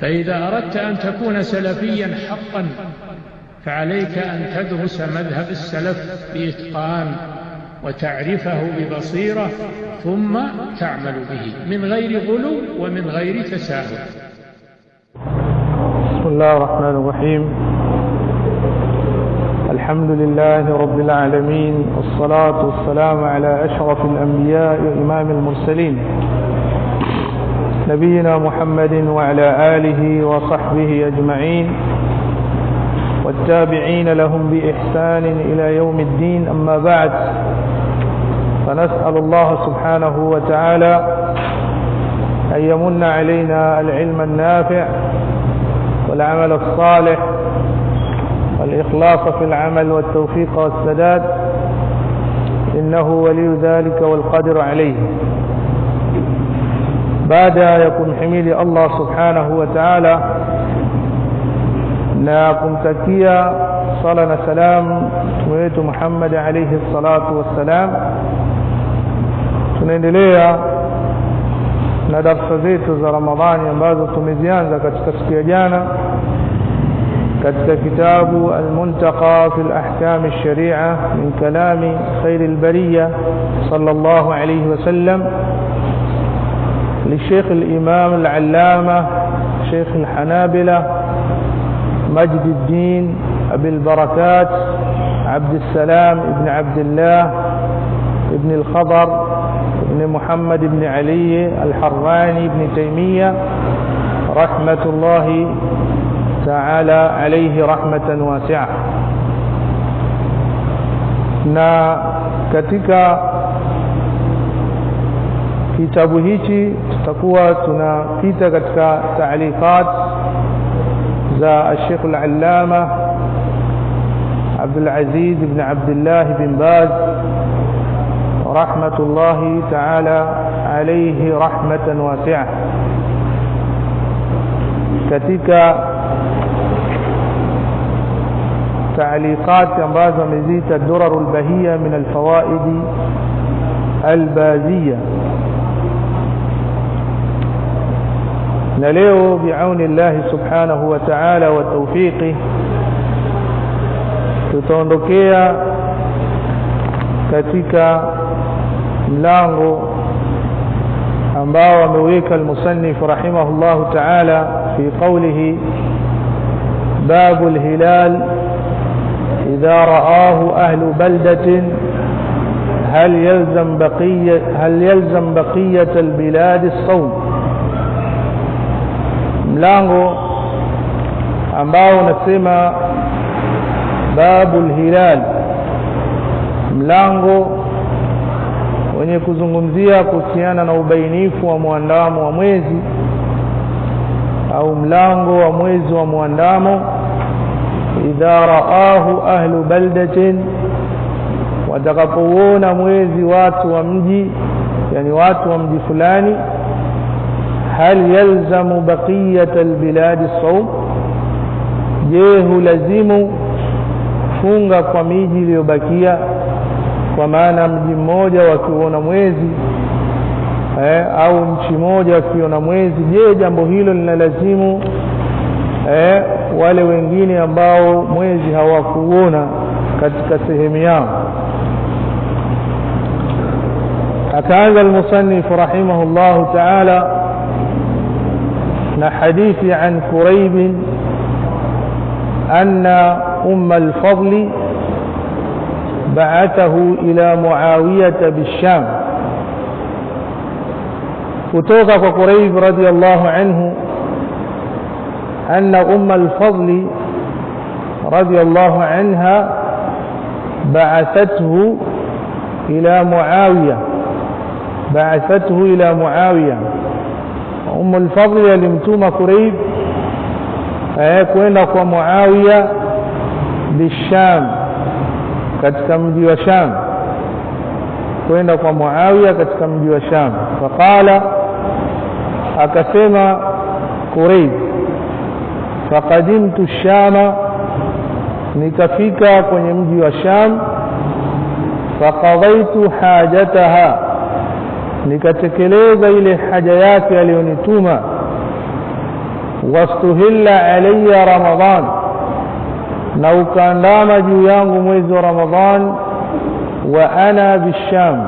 فإذا أردت أن تكون سلفيا حقا فعليك أن تدرس مذهب السلف بإتقان وتعرفه ببصيرة ثم تعمل به من غير غلو ومن غير تساهل. بسم الله الرحمن الرحيم. الحمد لله رب العالمين، والصلاة والسلام على أشرف الأنبياء وإمام المرسلين نبينا محمد وعلى آله وصحبه أجمعين والتابعين لهم بإحسان إلى يوم الدين. أما بعد، فنسأل الله سبحانه وتعالى أن يمن علينا العلم النافع والعمل الصالح والإخلاص في العمل والتوفيق والسداد، إنه ولي ذلك والقادر عليه. بعد يكون حميد الله سبحانه وتعالى na kumtakia sala na salam mtume wetu Muhammad alayhi salatu wassalam. Tunaendelea na darasa zetu za Ramadhani ambazo tumezianza katika siku ya jana katika kitabu Al-Muntaqa fi al-Ahkam al-Shari'a min kalami khair al-bariyya sallallahu alayhi wa sallam للشيخ الإمام العلامة شيخ الحنابلة مجد الدين أبي البركات عبد السلام ابن عبد الله ابن الخضر ابن محمد بن علي الحراني ابن تيمية رحمة الله تعالى عليه رحمة واسعة. na katika kitabu hichi tutakuwa tunapita katika taaliqat za Sheikh al-Allama Abdul Aziz ibn Abdullah ibn Baz rahmatullahi ta'ala alayhi rahmatan wasi'a. Katika taaliqat ambazo amezita durarul bahiyya min al-fawaid al-baziyya. na leo biauni Allah subhanahu wa ta'ala wa tawfiqi tutaondokea katika mlango ambao ameweka al-musannif rahimahullah ta'ala fi qawlihi babul hilal idha ra'ahu ahlu baldatin هل يلزم بقية البلاد الصوم. mlango ambao unasema babul hilal, mlango wenye kuzungumzia kuhusiana na ubainifu wa muandamo wa mwezi au mlango wa mwezi wa muandamo. idha raahu ahlu baldatin, watakapoona mwezi watu wa mji, yani watu wa mji fulani. هل يلزم بقية البلاد الصوم، je lazimu funga kwa miji iliyobakia, kwa maana mji mmoja wakiona mwezi au nchi moja wakiona mwezi, je jambo hilo linalazimu wale wengine ambao mwezi hawakuona katika sehemu yao. akaanza al-musannif rahimahullah ta'ala حديث عن كريب أن أم الفضل بعثه إلى معاوية بالشام. kutoka kwa Kurayb radiyallahu anhu anna الفضل رضي الله عنها بعثته إلى معاوية. الفضل alimtuma Kurayb kwenda kwa Muawiya bisham, katika mji wa Sham, kwenda kwa Muawiya katika mji wa Sham. Faqala, akasema Kurayb, faqadimtu Shama, nikafika kwenye mji wa Sham. Faqadaitu hajataha, nikatekeleza ile haja yake aliyonituma. wastuhilla alayya Ramadhan, na ukaandama juu yangu mwezi wa Ramadhan, wa ana bisham,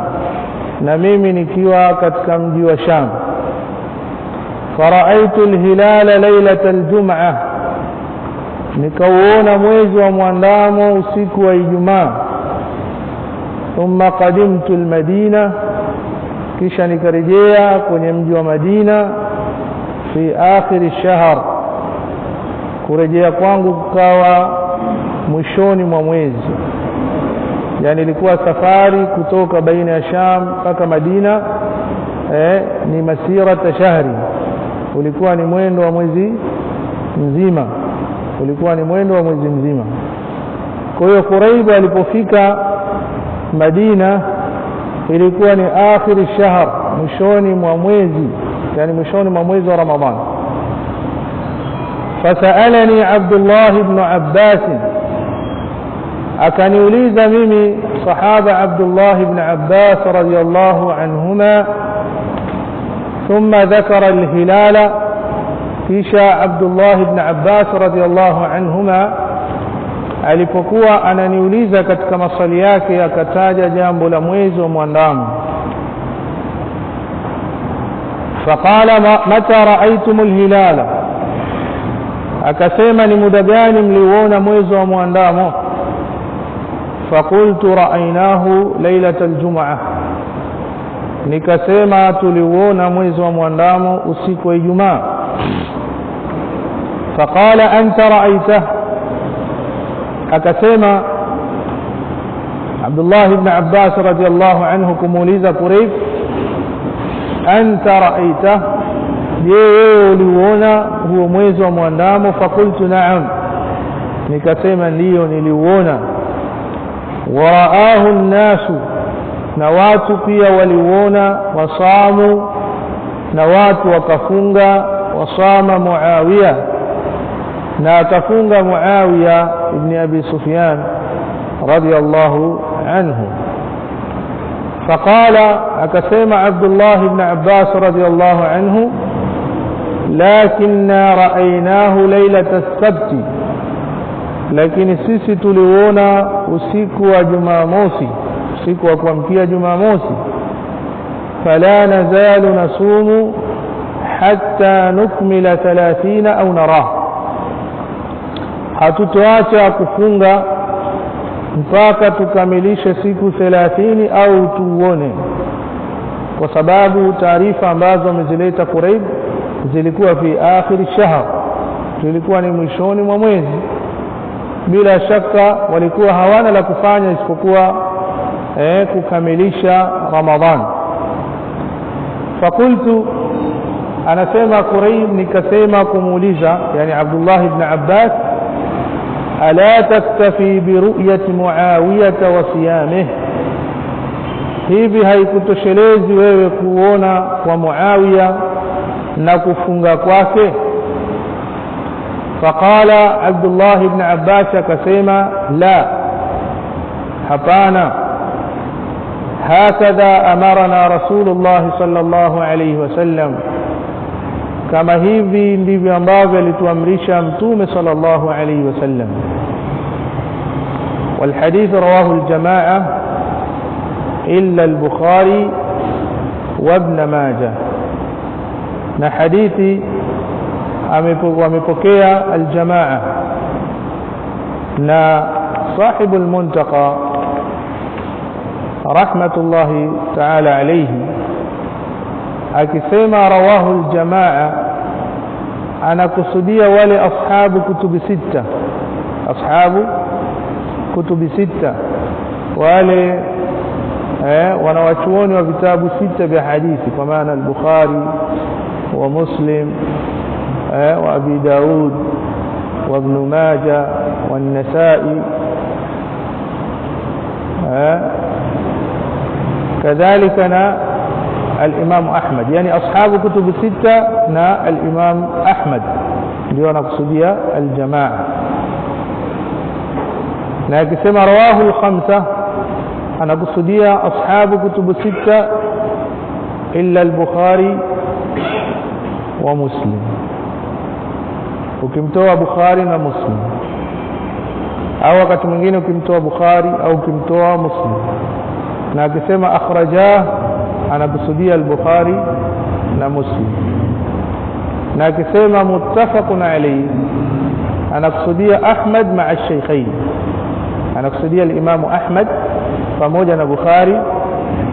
na mimi nikiwa katika mji wa Sham. Faraitu alhilala lailata aljum'ah, nikauona mwezi wa mwandamo usiku wa Ijumaa. Thumma qadimtu almadina, kisha nikarejea kwenye mji wa Madina. Fi akhir ash-shahr, kurejea kwangu kukawa mwishoni mwa mwezi. Yani ilikuwa safari kutoka baina ya Sham mpaka Madina ni masira shahri, ulikuwa ni mwendo wa mwezi mzima, Kwa hiyo Quraibu alipofika Madina ilikuwa ni akhir shahr, mwishoni mwa mwezi, yani mwishoni mwa mwezi wa Ramadhan. Fasalani Abdullah ibn Abbas, akaniuliza mimi sahaba Abdullah ibn Abbas radiyallahu anhuma. Thumma dhakara alhilala, kisha Abdullah ibn Abbas radiyallahu anhuma alipokuwa ananiuliza katika maswali yake akataja jambo la mwezi wa mwandamo. Faqala mata raaitum alhilala, akasema ni muda gani mliuona mwezi wa mwandamo? Faqultu raainahu lailata aljum'ah, nikasema tuliuona mwezi wa mwandamo usiku wa Ijumaa. Faqala anta raaitah, akasema Abdullah ibn Abbas radiyallahu anhu kumuuliza Quraib, anta raaitah, je wewe uliuona huo mwezi wa mwandamo? Faqultu na'am, nikasema ndiyo niliuona. Waraahu an-nasu, na watu pia waliuona. Wasamu, na watu wakafunga. Wasama Muawiya, na akafunga Muawiya ibn Abi Sufyan radiyallahu anhu. Faqala, akasema Abdullah ibn Abbas radiyallahu anhu, lakinna ra'aynahu laylata as-sabt, lakini sisi tuliona usiku wa Jumamosi, usiku wa kuamkia Jumamosi. Fala nazalu nasumu hatta nukmila 30 au narah, hatutoacha kufunga mpaka tukamilishe siku 30 au tuone, kwa sababu taarifa ambazo wamezileta Quraib zilikuwa fi akhir shahr, zilikuwa ni mwishoni mwa mwezi. Bila shaka walikuwa hawana la kufanya isipokuwa kukamilisha Ramadhan. Fakultu, anasema Quraib, nikasema kumuuliza yani Abdullah ibn Abbas, ala taktafi bi ru'yati Muawiyah wa siyamih, hivi haikutoshelezi wewe kuona kwa Muawiya na kufunga kwake? Faqala Abdullah ibn Abbas, akasema la, hapana. Hakadha amarana Rasulullah sallallahu alayhi wasallam, kama hivi ndivyo ambavyo alituamrisha Mtume sallallahu alayhi wasallam. والحديث رواه الجماعة إلا البخاري وابن ماجه، na hadithi amepokea aljamaa na صاحب المنتقى rahmatullahi ta'ala alayhi akisema rawahu aljamaa, anakusudia wale ashabu kutubi sita, ashabu kutubi sita, wale wanawachuoni wa vitabu sita vya hadithi, kwa maana al-Bukhari wa Muslim wa Abi Daud wa Ibn Majah wa An-Nasa'i, كذلك الإمام أحمد، يعني أصحاب كتب الستة نا الإمام أحمد ndio nakusudia aljamaa. Na akisema rawahu al-khamsa anakusudia ashabu kutubu sita illa al-Bukhari wa Muslim. ukimtoa Bukhari na Muslim, au wakati mwingine ukimtoa Bukhari au ukimtoa Muslim. Na akisema akhrajah anakusudia al-Bukhari na Muslim. Na akisema muttafaqun alayhi anakusudia Ahmad ma'a ash-shaykhayn, anakusudia al-Imam Ahmad pamoja na Bukhari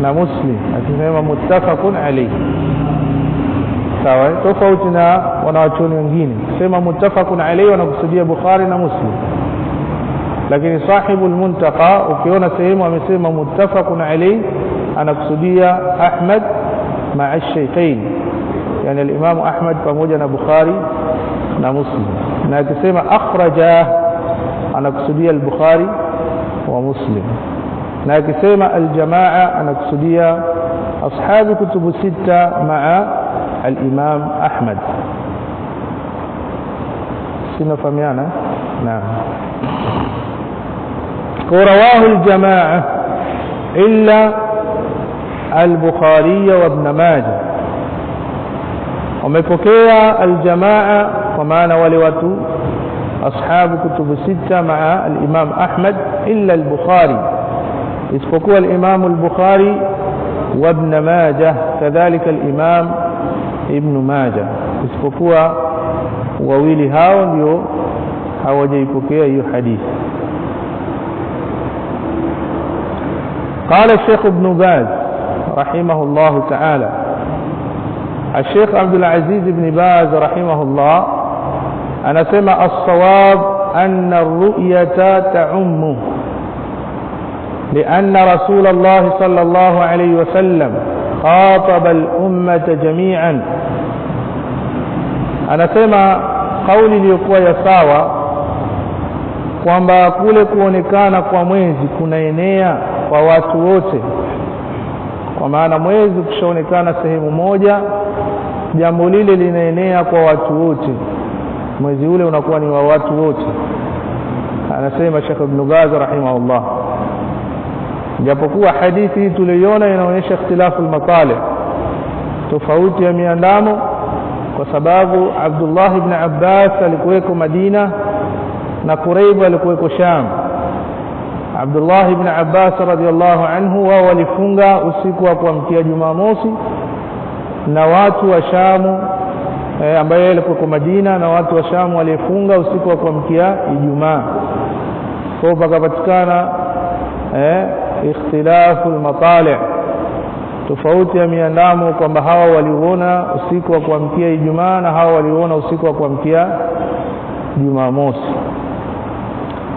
na Muslim. Akisema muttafaqun alayhi, sawa, tofauti na wanawachuoni wengine. Akisema muttafaqun alayhi wanakusudia Bukhari na Muslim. Lakini sahibul muntaqa ukiona sehemu amesema muttafaqun alayhi anakusudia Ahmad ma'a ash-shaykhayn, yani al-Imam Ahmad pamoja na Bukhari na Muslim. Na akisema akhraja anakusudia al-Bukhari wa Muslim. Na akisema al-jamaa anakusudia ashabu kutubu sita ma'a al-Imam Ahmad. Sinafahamiana? Naam. ورواه الجماعة إلا البخاري وابن ماجه. ومepokea الجماعة ومعنى ولواتو أصحاب كتب الستة مع الإمام أحمد إلا البخاري، isipokuwa الإمام البخاري وابن ماجه، كذلك الإمام ابن ماجه، isipokuwa wawili hao ndio hawajaipokea hiyo hadithi. قال الشيخ ابن باز رحمه الله تعالى، الشيخ عبد العزيز بن باز رحمه الله أنا سمع الصواب أن الرؤية تعم، لأن رسول الله صلى الله عليه وسلم خاطب الأمة جميعا. أنا سمع قولي ليقوى يساوى kwamba kule kuonekana kwa mwezi kunaenea kwa watu wote, kwa maana mwezi ukishaonekana sehemu moja jambo lile linaenea kwa watu wote, mwezi ule unakuwa ni wa watu wote. Anasema Sheikh Ibn Baz rahimahullah, japokuwa hadithi tuliyoona inaonyesha ikhtilafu al-matalih, tofauti ya miandamo, kwa sababu Abdullah ibn Abbas alikuweko Madina na Quraib alikuweko Sham. Abdullah ibn Abbas radhiyallahu anhu wao walifunga usiku wa kuamkia Jumamosi, na watu wa Sham ambaye alikuweko Madina na watu wa Sham walifunga usiku wa kuamkia Ijumaa. Kwa pakapatikana ikhtilafu al-matalih, tofauti ya miandamo, kwamba hawa waliona usiku wa kuamkia Ijumaa na hawa waliona usiku wa kuamkia Jumamosi.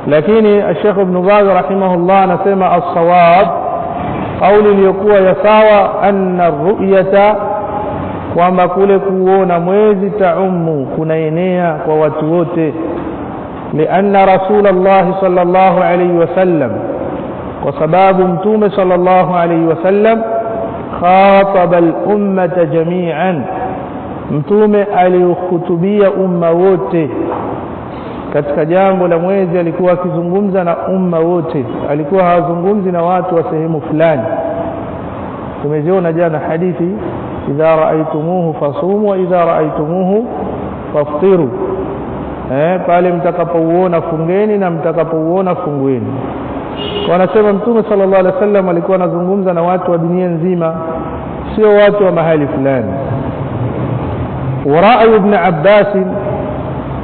Lakini Sheikh Ibn Baz rahimahullah anasema as-sawab, kauli iliyokuwa ya sawa, anna ar-ru'yata, kwamba kule kuona mwezi taumu kunaenea kwa watu wote, lianna Rasulullah sallallahu alayhi wasallam, kwa sababu mtume sallallahu alayhi wasallam khataba al-ummata jami'an, mtume alihutubia umma wote. Katika jambo la mwezi alikuwa akizungumza na umma wote, alikuwa hazungumzi na watu wa sehemu fulani. Tumeziona jana hadithi, idha ra'aytumuhu fasumu wa idha ra'aytumuhu faftiru, pale mtakapouona fungeni na mtakapouona fungueni. Wanasema mtume sallallahu alaihi wasallam alikuwa anazungumza na watu wa dunia nzima, sio watu wa mahali fulani. Wa ra'y ibn Abbas,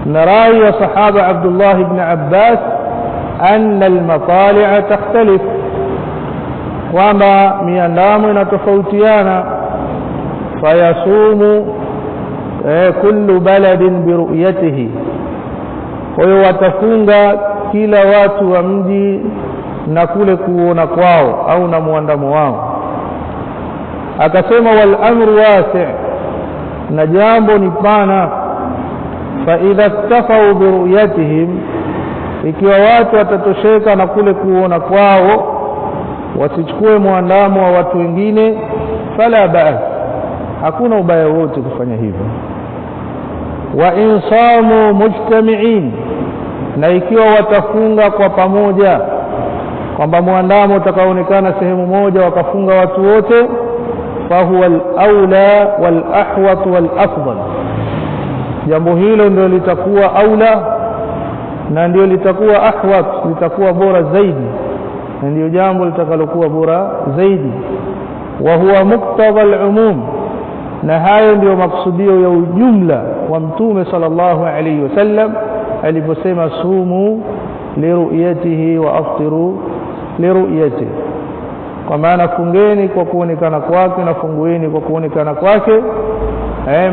na rai ya sahaba Abdullah ibn Abbas, anna al-matali' takhtalif, kwamba miandamo inatofautiana. Fayasumu kullu baladin biru'yatihi, kwa hiyo watafunga kila watu wa mji na kule kuona kwao au na muandamo wao. Akasema wal amru wasi', na jambo ni pana. Fa idha ittafau bi ru'yatihim, ikiwa watu watatosheka na kule kuona kwao, wasichukue muandamo wa watu wengine, fala ba'as, hakuna ubaya wote kufanya hivyo. Wa insamu mujtami'in, na ikiwa watafunga kwa pamoja, kwamba muandamo utakaoonekana sehemu moja wakafunga watu wote, fa huwa al-aula wal-ahwat wal-afdal, jambo hilo ndio litakuwa aula na ndio litakuwa ahwat, litakuwa bora zaidi, na ndio jambo litakalokuwa bora zaidi. Wa huwa muqtada al-umum, na hayo ndio maksudio ya ujumla wa Mtume sallallahu alayhi wasallam aliposema sumu liruyatihi wa aftiru liruyatihi, kwa maana fungeni kwa kuonekana kwake na fungueni kwa kuonekana kwake.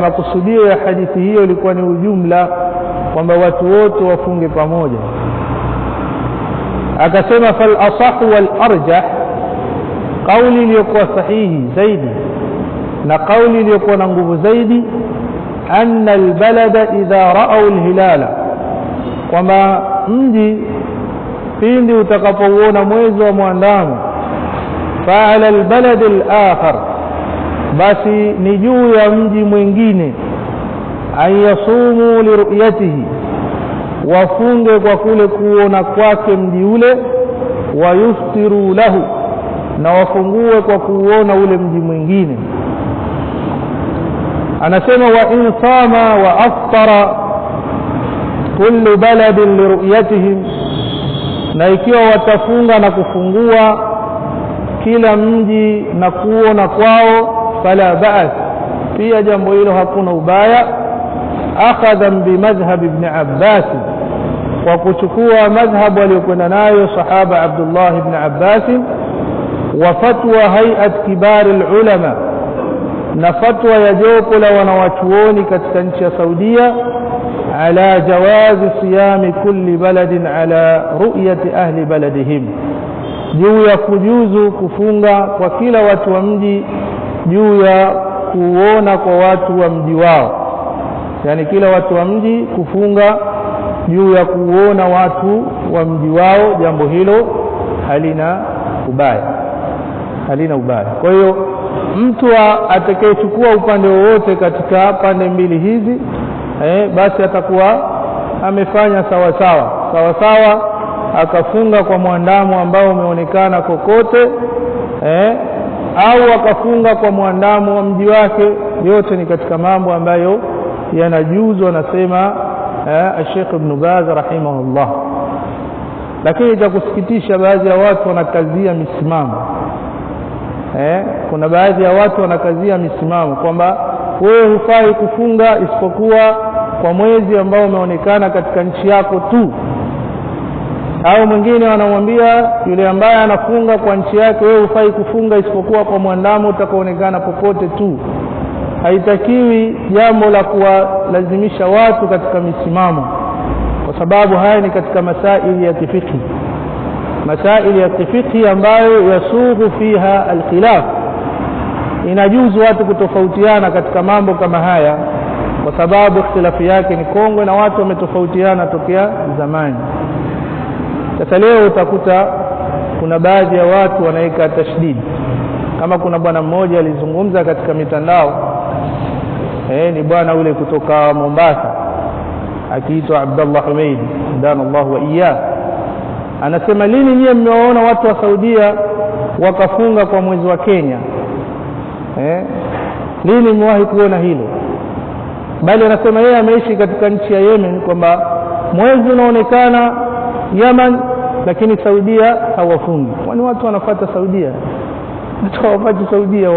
Makusudio ya hadithi hiyo ilikuwa ni ujumla, kwamba watu wote wafunge pamoja. Akasema fal asah wal arjah, kauli iliyokuwa sahihi zaidi na kauli iliyokuwa na nguvu zaidi, anna albalada idha ra'aw alhilala, kwamba mji pindi utakapouona mwezi wa mwandamo, fa'ala albalad alakhar, basi ni juu ya mji mwingine, ayasumu liruyatihi, wafunge kwa kule kuona kwake mji ule, wayuftiru lahu, na wafungue kwa kuona ule mji mwingine. Anasema wa in sama wa aftara kullu baladin liruyatihim, na ikiwa watafunga na kufungua kila mji na kuona kwao, fala ba'as, pia jambo hilo hakuna ubaya. Akhadhan bimadhhab ibn Abbas, kwa kuchukua madhhabu aliyokwenda nayo sahaba Abdullah ibn Abbas, wa fatwa hay'at kibar ulama, na fatwa ya jopo la wanawachuoni katika nchi ya Saudia, ala jawazi siyami kulli baladin ala ru'yati ahli baladihim, juu ya kujuzu kufunga kwa kila watu wa mji juu ya kuona kwa watu wa mji wao, yani kila watu wa mji kufunga juu ya kuona watu wa mji wao. Jambo hilo halina ubaya, halina ubaya. Kwa hiyo mtu atakayechukua upande wowote katika pande mbili hizi, basi atakuwa amefanya sawa sawa, akafunga kwa mwandamo ambao umeonekana kokote, au akafunga kwa mwandamo wa mji wake. Yote ni katika mambo ambayo yanajuzwa, anasema Sheikh Ibn Baz rahimahullah. Lakini cha kusikitisha, baadhi ya watu wanakazia misimamo. Kuna baadhi ya watu wanakazia misimamo kwamba wewe hufai kufunga isipokuwa kwa mwezi ambao umeonekana katika nchi yako tu, au mwingine wanamwambia yule ambaye anafunga kwa nchi yake, wewe hufai kufunga isipokuwa kwa mwandamo utakaoonekana popote tu. Haitakiwi jambo la kuwalazimisha watu katika misimamo, kwa sababu haya ni katika masaili ya kifiqhi, masaili ya kifiqhi ambayo yasughu fiha alkhilaf. Inajuzu watu kutofautiana katika mambo kama haya, kwa sababu ikhtilafu yake ni kongwe na watu wametofautiana tokea zamani. Sasa leo utakuta kuna baadhi ya watu wanaweka tashdid, kama kuna bwana mmoja alizungumza katika mitandao, ni bwana ule kutoka Mombasa akiitwa Abdullah Humaid danallahu wa iyah. Anasema, lini nyie mmeona watu wa Saudia wakafunga kwa mwezi wa Kenya? Lini mmewahi kuona hilo? Bali anasema yeye ameishi katika nchi ya Yemen, kwamba mwezi unaonekana Yemen lakini Saudia hawafungi. Kwani watu wanafuata Saudia? Watu hawafuati Saudia,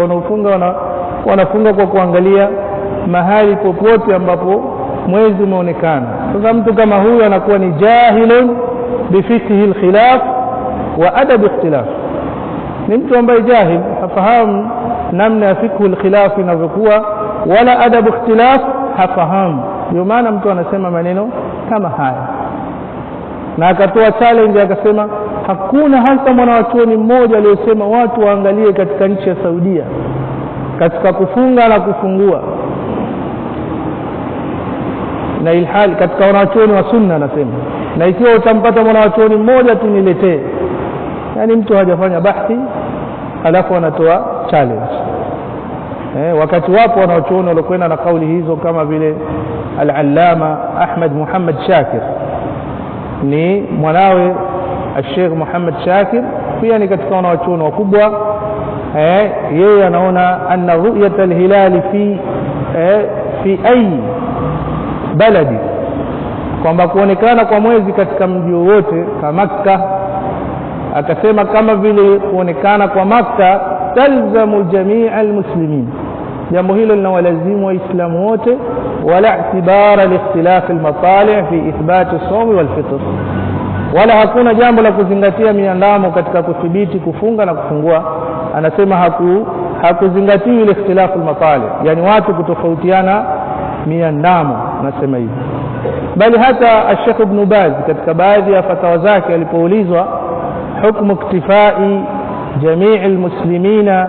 wanafunga kwa kuangalia mahali popote ambapo mwezi umeonekana. Sasa mtu kama huyu anakuwa ni jahilun bifiqhi alkhilaf wa adab ikhtilaf, ni mtu ambaye jahil, hafahamu namna ya fiqh alkhilaf inavyokuwa, wala adab ikhtilaf hafahamu. Ndio maana mtu anasema maneno kama haya, na akatoa challenge akasema hakuna hata mwanachuoni mmoja aliyesema watu waangalie katika nchi ya Saudia katika kufunga na kufungua, na ilhali katika wanachuoni wa sunna anasema, na ikiwa utampata mwanachuoni mmoja tu niletee. Yani mtu hajafanya bahthi alafu anatoa challenge. Wakati wapo wanachuoni waliokwenda na kauli hizo kama vile al-Allama Ahmad Muhammad Shakir, ni mwanawe Sheikh Muhammad Shakir, pia ni katika wanachuoni wakubwa. Yeye anaona anna ru'yat al-hilal fi ay baladi, kwamba kuonekana kwa mwezi katika mji wote kama Makkah, akasema kama vile kuonekana kwa Makkah talzamu jamii almuslimin, jambo hilo linawalazimu waislamu wote, wala i'tibara liikhtilaf almatali' fi ithbat as-sawm wal fitr, wala hakuna jambo la kuzingatia miandamo katika kuthibiti kufunga na kufungua. Anasema hakuzingatiwi ile ikhtilaf almatali', yani watu kutofautiana miandamo, anasema hivi. Bali hata Sheikh Ibn Baz katika baadhi ya fatawa zake alipoulizwa hukmu iktifai jamii almuslimina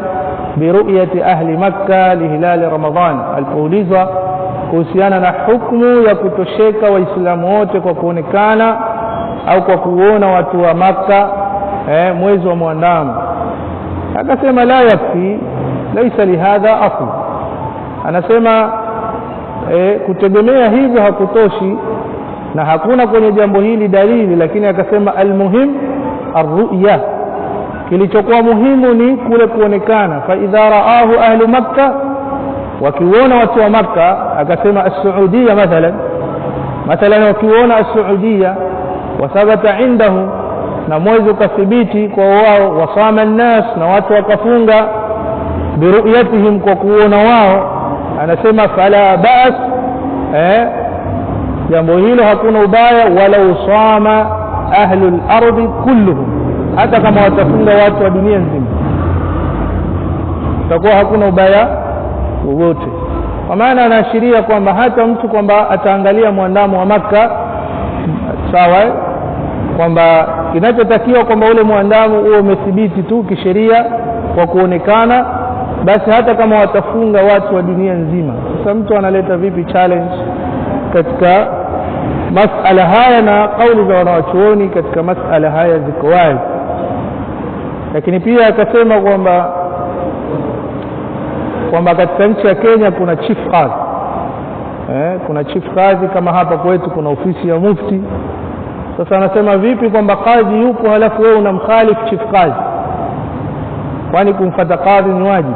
biruyati ahli Makkah lihilal Ramadhan, alipoulizwa kuhusiana na hukumu ya kutosheka waislamu wote kwa kuonekana au kwa kuona watu wa Makkah mwezi wa muandamo, akasema la yakfi, laysa lihadha asl. Anasema kutegemea hivyo hakutoshi na hakuna kwenye jambo hili dalili, lakini akasema almuhim arru'ya, kilichokuwa muhimu ni kule kuonekana. Fa idha raahu ahlu Makkah, wakiona watu wa Makkah, akasema as-Saudiya mathalan wakiona as-Saudiya wathabata indahu, na mwezi ukathibiti kwa wao, wasama an-nas, na watu wakafunga biruyatihim, kwa kuona wao, anasema fala ba's, jambo hilo hakuna ubaya, wala usama ahlul ardi kulluhum, hata kama watafunga watu wa dunia nzima, itakuwa hakuna ubaya wowote. Kwa maana anaashiria kwamba hata mtu kwamba ataangalia muandamo wa Makkah sawa, kwamba kinachotakiwa kwamba ule muandamo huo umethibiti tu kisheria kwa kuonekana, basi hata kama watafunga watu wa dunia nzima. Sasa mtu analeta vipi challenge katika masala haya? Na kauli za wanawachuoni katika masala haya ziko wazi. Lakini pia akasema kwamba katika nchi ya Kenya kuna chief qazi, kuna chief qazi, kama hapa kwetu kuna ofisi ya mufti. Sasa anasema vipi kwamba qazi yupo halafu wewe unamkhalifu chief qazi? Kwani kumfuata qazi ni wajibu?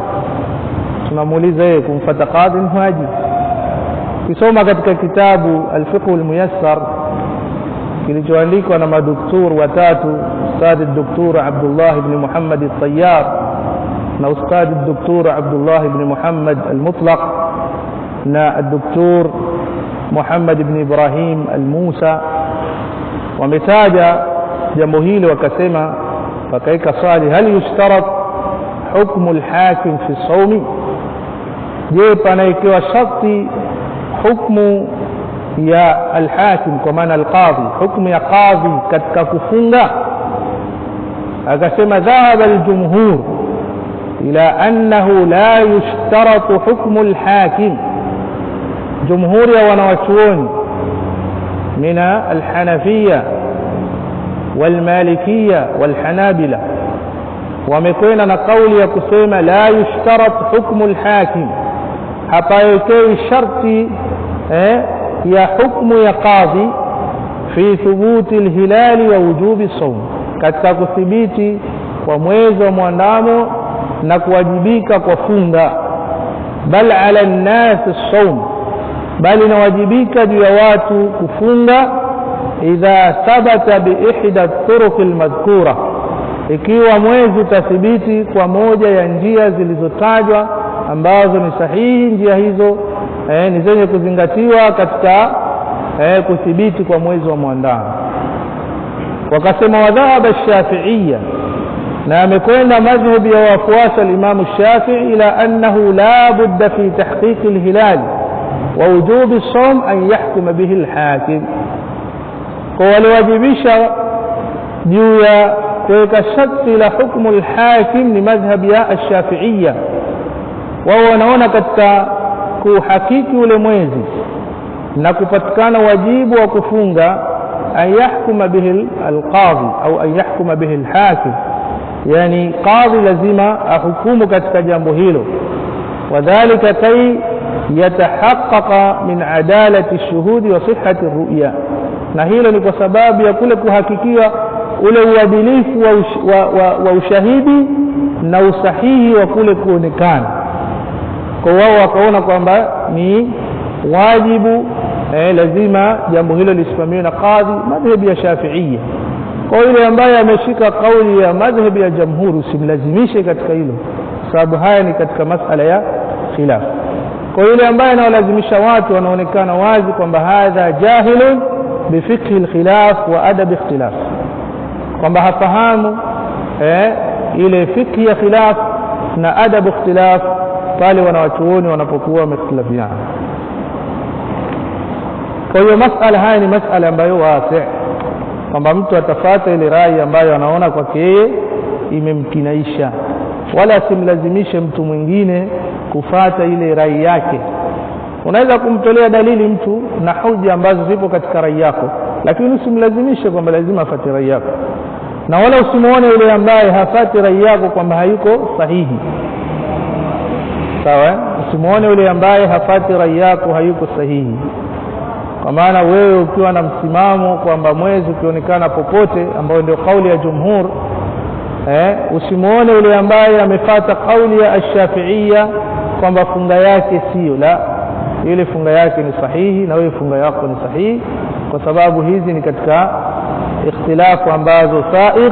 Tunamuuliza yeye, kumfuata qazi ni wajibu? Kisoma katika kitabu al-Fiqh al-Muyassar kilichoandikwa na madoktor watatu, Ustadh Dr. Abdullah ibn Muhammad al-Tayyar na Ustadh Dr. Abdullah ibn Muhammad al-Mutlaq na Dr. Muhammad ibn Ibrahim al-Musa, wametaja jambo hili wakasema, wakaika swali, hal yushtarat hukmu al-hakim fi as-sawm, je panaekewa sharti hukmu ya al-hakim kwa maana al-qadhi, hukmu ya qadhi katika kufunga? Akasema dhahaba al-jumhur ila annahu la yushtaratu hukmu al-hakim, jumhuri ya wanawachuoni mina al-Hanafiyya wal-Malikiyya wal-Hanabila wamekwenda na kauli ya kusema la yushtarat hukmu al-hakim, hapawekewi sharti ya hukmu ya qadhi fi thubuti al-hilali wa wujubi as-sawm, katika kuthibiti kwa mwezi wa muandamo na kuwajibika kwa funga. Bal ala an-nas as-sawm, bali nawajibika juu ya watu kufunga idha thabata bi ihda turuq al-madhkura, ikiwa mwezi utathibiti kwa moja ya njia zilizotajwa ambazo ni sahihi. Njia hizo ni zenye kuzingatiwa katika kuthibiti kwa mwezi wa muandamo. Wakasema wadhahaba ash-Shafi'iyya, na amekwenda madhhabu ya wafuasi al-Imam Shafi'i ila annahu la budda fi tahqiq al-hilal wa wujubi as-sawm an yahkuma bihi al-hakim, kwa waliwajibisha juu ya kuweka sharti la hukmu al-hakim ni madhhabu ya ash-Shafi'iyya. Wao wanaona katika kuhakiki ule mwezi na kupatikana wajibu wa kufunga an yahkuma bihi al-qadhi au an yahkuma bihi al-hakim, yani qadhi lazima ahukumu katika jambo hilo. Wadhālika kay yatahaqqaqa min adalati ash-shuhudi wa sihhati ar-ru'ya, na hilo ni kwa sababu ya kule kuhakikia ule uadilifu wa ushahidi na usahihi wa kule kuonekana. Kwa wao wakaona kwamba ni wajibu lazima jambo hilo lisimamiwe na kadhi madhhabi ya Shafi'ia. Kwa yule ambaye ameshika kauli ya madhhabi ya jamhuri usimlazimishe katika hilo, sababu haya ni katika masala ya khilaf. Kwa yule ambaye anawalazimisha watu wanaonekana wazi kwamba hadha jahilun bifiqhi alkhilaf wa adab ikhtilaf, kwamba hafahamu ile fiqhi ya khilaf na adab ikhtilaf pale wanawachuoni wanapokuwa wamehitilafiana. Kwa hiyo masala haya ni masala ambayo wasi', kwamba mtu atafuata ile rai ambayo anaona kwake yeye imemkinaisha, wala simlazimishe mtu mwingine kufuata ile rai yake. Unaweza kumtolea dalili mtu na hoja ambazo zipo katika rai yako, lakini usimlazimishe kwamba lazima afuate rai yako, na wala usimuone yule ambaye hafuati rai yako kwamba hayuko sahihi. Sawa? Usimuone yule ambaye hafuati rai yako hayuko sahihi. Kwa maana wewe ukiwa na msimamo kwamba mwezi ukionekana popote, ambao ndio kauli ya jumhur, usimuone yule ambaye amefuata kauli ya Ash-Shafi'iyya kwamba funga yake sio, la, ile funga yake ni sahihi na wewe funga yako ni sahihi, kwa sababu hizi ni katika ikhtilafu ambazo sair,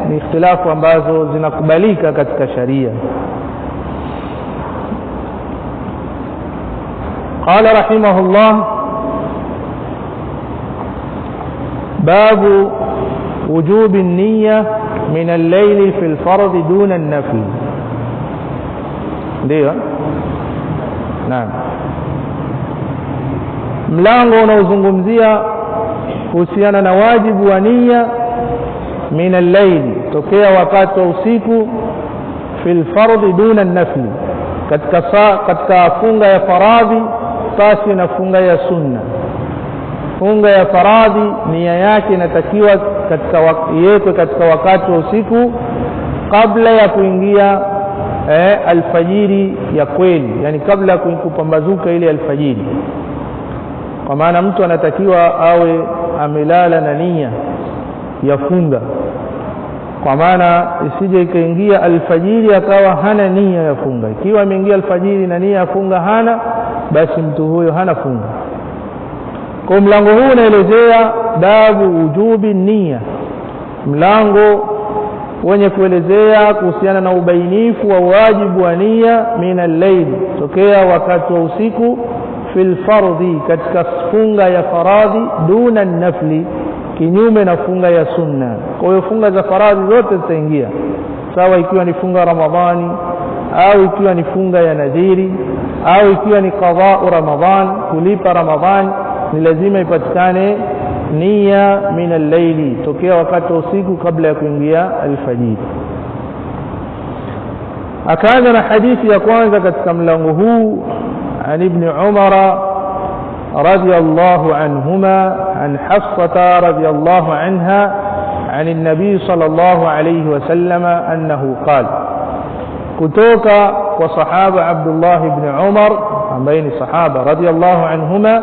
ni ikhtilafu ambazo zinakubalika katika sharia. قال رحمه الله: باب وجوب النية من الليل في الفرض دون النفل. ndio naam, mlango unaozungumzia kuhusiana na wajibu wa nia min al-layl, tokea wakati wa usiku, fil fardh duna an-nafl, katika funga ya faradhi pasi na funga ya sunna. Funga ya faradhi nia yake inatakiwa iwekwe katika wakati wa usiku kabla ya kuingia alfajiri ya kweli, yani kabla ya kupambazuka ile alfajiri. Kwa maana mtu anatakiwa awe amelala na nia ya funga, kwa maana isije ikaingia alfajiri akawa hana nia ya funga. Ikiwa ameingia alfajiri na nia ya funga hana, basi mtu huyo hana funga. Kwa mlango huu unaelezea babu wujubi nia, mlango wenye kuelezea kuhusiana na ubainifu wa wajibu wa nia min al-layl, tokea wakati wa usiku, fil fardhi, katika funga ya faradhi, duna an-nafli, kinyume na funga ya sunna. Kwa hiyo funga za faradhi zote zitaingia, sawa ikiwa ni funga Ramadhani au ikiwa ni funga ya nadhiri au ikiwa ni qadha Ramadhan, kulipa Ramadhani, ni lazima ipatikane nia min al-layli, tokea wakati wa usiku kabla ya kuingia alfajiri. Akaanza na hadithi ya kwanza katika mlango huu, an ibn Umar radiyallahu anhuma an Hafsa radiyallahu anha عن النبي صلى الله عليه وسلم أنه قال, kutoka kwa sahaba Abdullah ibn Umar ambaye ni sahaba radiyallahu anhuma,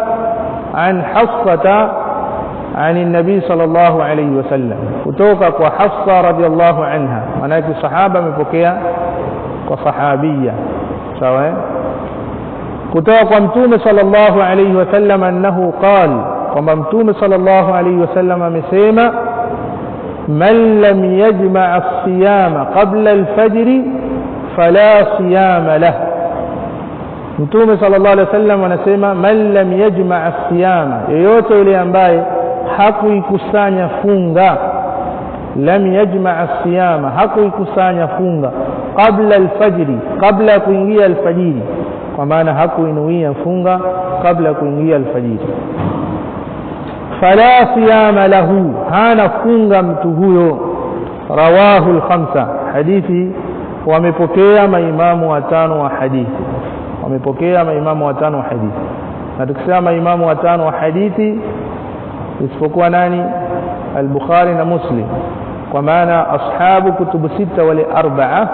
an Hafsa عن النبي صلى الله عليه وسلم, kutoka kwa Hafsa radiyallahu anha. Maana sahaba amepokea kwa sahabia, sawa. Kutoka kwa mtume sallallahu alayhi wasallam annahu qal, kwamba mtume sallallahu alayhi wasallam amesema, man lam yajma' as-siyama qabla al-fajr fala siyama lahu. Mtume sallallahu alayhi wasallam anasema, man lam yajma' as-siyama, yeyote yule ambaye hakuikusanya funga, lam yajma' as-siyama, hakuikusanya funga, qabla al-fajr, kabla ya kuingia alfajiri, kwa maana hakuinuia funga kabla ya kuingia alfajiri, fala siyama lahu, hana funga mtu huyo. Rawahu al-khamsa, hadithi wamepokea maimamu watano wa hadithi, wamepokea maimamu watano wa hadithi. Na tukisema maimamu watano wa hadithi isipokuwa nani? Al-Bukhari na Muslim, kwa maana ashabu kutubu sita wale arba'a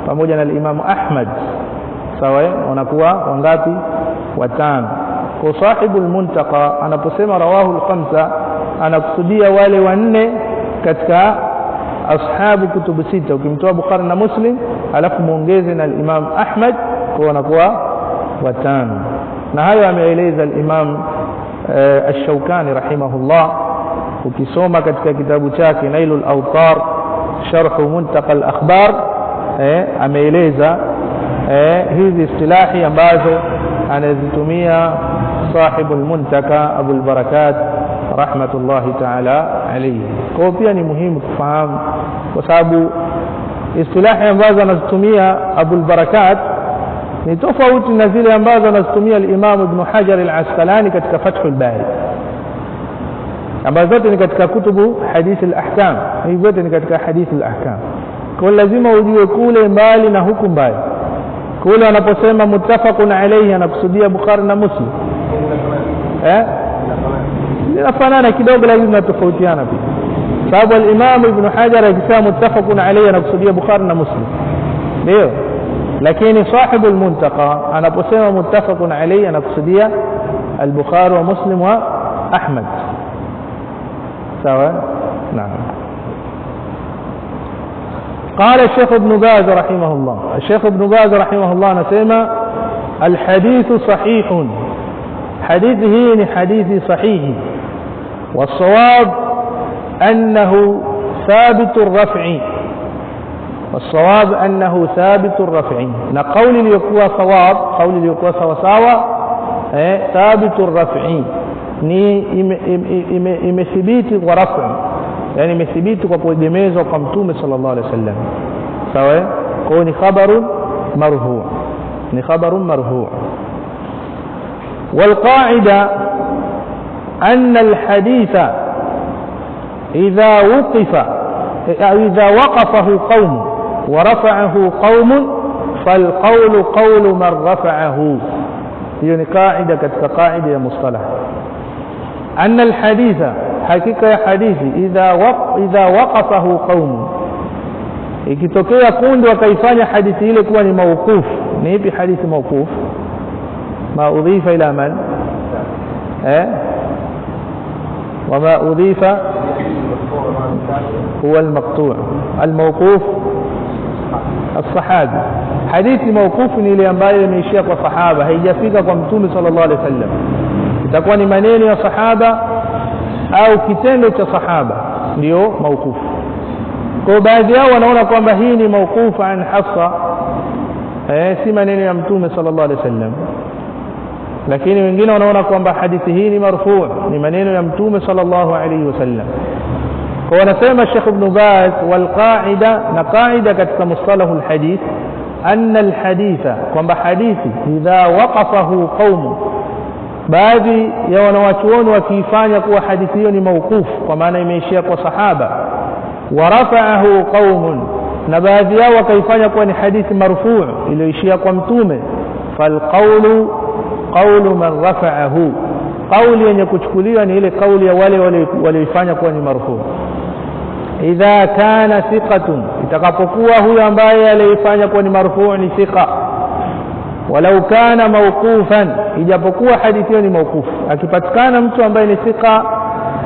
pamoja na al-Imam Ahmad, sawa, wanakuwa wangapi? Watano. Kwa sahibu al-Muntaqa anaposema rawahu al-khamsa anakusudia wale wanne katika ashabu kutubu sita, ukimtoa Bukhari na Muslim alafu muongeze na al-Imam Ahmad, kwa wanakuwa watano. na hayo ameeleza al-Imam Ash-Shawkani rahimahullah ukisoma katika kitabu chake Nailul Awtar Sharh Muntaqa al-Akhbar ameeleza hizi istilahi ambazo anazitumia sahibul Muntaka Abul Barakat rahmatullahi ta'ala alayhi. Kwa pia ni muhimu kufahamu kwa sababu istilahi ambazo anazitumia Abul Barakat ni tofauti na zile ambazo anazitumia al-Imam Ibn Hajar al-Asqalani katika Fathul Bari, ambazo zote ni katika kutubu hadith al-ahkam. Hizo zote ni katika hadith al-ahkam. Kwa lazima ujue kule mbali na huku mbali. Kule anaposema muttafaqun alayhi anakusudia Bukhari na Muslim. Inafanana kidogo lakini zinatofautiana pia. Sababu al-Imam Ibn Hajar akisema muttafaqun alayhi anakusudia Bukhari na Muslim. Ndio. Lakini sahibu al-Muntaqa anaposema muttafaqun alayhi anakusudia al-Bukhari wa Muslim wa Ahmad. sawa. Naam. قال الشيخ ابن باز رحمه الله الشيخ ابن باز رحمه الله نسمع الحديث صحيح حديثه حديث صحيح والصواب أنه ثابت الرفع والصواب أنه ثابت الرفع نقول ليكون صواب قول ليكون سوا ثابت الرفع ni imethibiti kwa rafa yani imethibiti kwa kuegemezwa kwa mtume sallallahu alaihi wasallam sawa kwa ni khabarun marfu ni khabarun marfu والقاعده ان الحديث اذا وقفه قوم ورفعه قوم فالقول قول من رفعه هي قاعده katika قاعده ya mustalah أن الحديث حقيقة حديث إذا وقفه قوم ikitokea kundi wakaifanya hadithi ile kuwa ni mawquf ni ipi hadithi mawquf ma udhifa ila man wama udhifa huwa al-maqtu' al-mawquf الصحابي hadithi mawquf ni ile ambayo imeishia kwa sahaba haijafika kwa mtume sallallahu alaihi wasallam itakuwa ni maneno ya sahaba au kitendo cha sahaba ndio mawquf. Kwa baadhi yao wanaona kwamba hii ni mawquf an Hafsa si maneno ya mtume sallallahu alaihi wasallam, lakini wengine wanaona kwamba hadithi hii ni marfu' ni maneno ya mtume sallallahu alaihi wasallam. Kwa wanasema Sheikh Ibn Baz wal qaida na qaida katika mustalahul hadith anna al haditha kwamba hadithi idha waqafahu qaum baadhi ya wanawachuoni wakiifanya kuwa hadithi hiyo ni mawquf kwa maana imeishia kwa sahaba wa rafa'ahu qaumun na baadhi yao wakaifanya kuwa ni hadithi marfu' iliyoishia kwa mtume fal qawlu qawlu man rafa'ahu qawli yenye kuchukuliwa ni ile kauli ya wale walioifanya kuwa ni marfu' idha kana thiqatun itakapokuwa huyo ambaye aliyefanya kuwa ni marfu' ni thiqa walau kana mawqufan ijapokuwa hadithi hiyo ni mawquf akipatikana mtu ambaye ni thiqa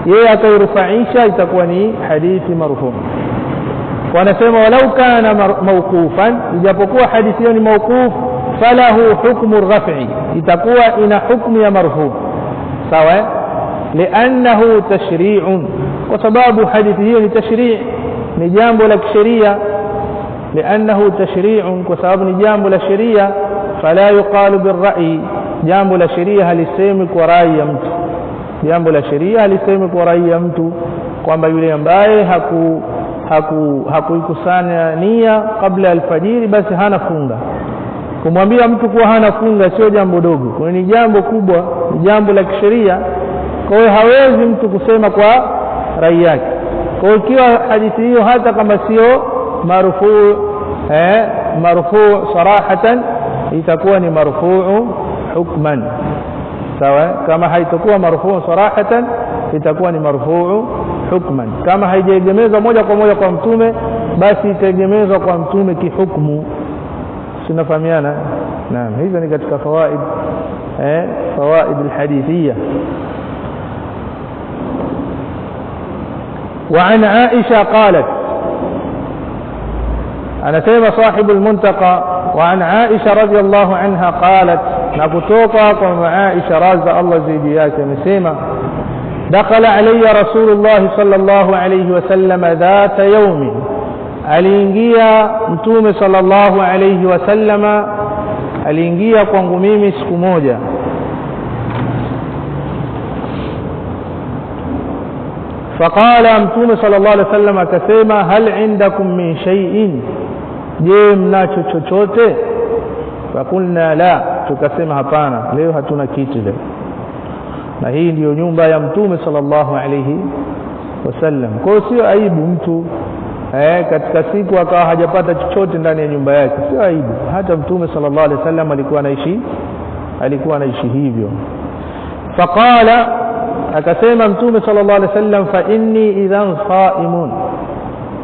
yeye atairufaisha itakuwa ni hadithi marfu' wanasema walau kana mawqufan ijapokuwa hadithi hiyo ni mawquf falahu hukmu ar-raf'i itakuwa ina hukmu ya marfu' sawa li'annahu tashri'un kwa sababu hadithi hiyo ni tashri' ni jambo la kisheria li'annahu tashri'un kwa sababu ni jambo la sheria fala yuqalu birra'i jambo la sheria halisemi kwa rai ya mtu jambo la sheria halisemi kwa rai ya mtu kwamba yule ambaye hakuikusanya nia kabla alfajiri basi hana funga kumwambia mtu kuwa hana funga sio jambo dogo kwa ni jambo kubwa ni jambo la kisheria kwa hiyo hawezi mtu kusema kwa rai yake kwa ikiwa hadithi hiyo hata kama sio marfu' sarahatan itakuwa ni marfu' hukman sawa kama haitakuwa marfu' sarahatan itakuwa ni marfu' hukman kama haijaegemezwa moja kwa moja kwa mtume basi itaegemezwa kwa mtume kihukumu tunafahamiana naam hizo ni katika fawaid fawaid alhadithiyya وعن عائشة قالت أنا سيما صاحب المنتقى وعن عائشة رضي الله عنها قالت na kutoka kwa Aisha radhi Allah zaidi yake amesema dakhala alayya rasulullah sallallahu alayhi wasallam dhata yawm aliingia mtume sallallahu alayhi wasallam aliingia kwangu mimi siku moja faqala mtume sallallahu alayhi wasallam akasema hal indakum min shay'in je mnacho chochote fakulna la tukasema hapana leo hatuna kitu leo na hii ndiyo nyumba ya mtume sallallahu alayhi wasallam kwa hiyo sio aibu mtu katika siku akawa hajapata chochote ndani ya nyumba yake sio aibu hata mtume sallallahu alayhi wasallam alikuwa anaishi hivyo faqala akasema mtume sallallahu alayhi wasallam fa inni idhan saimun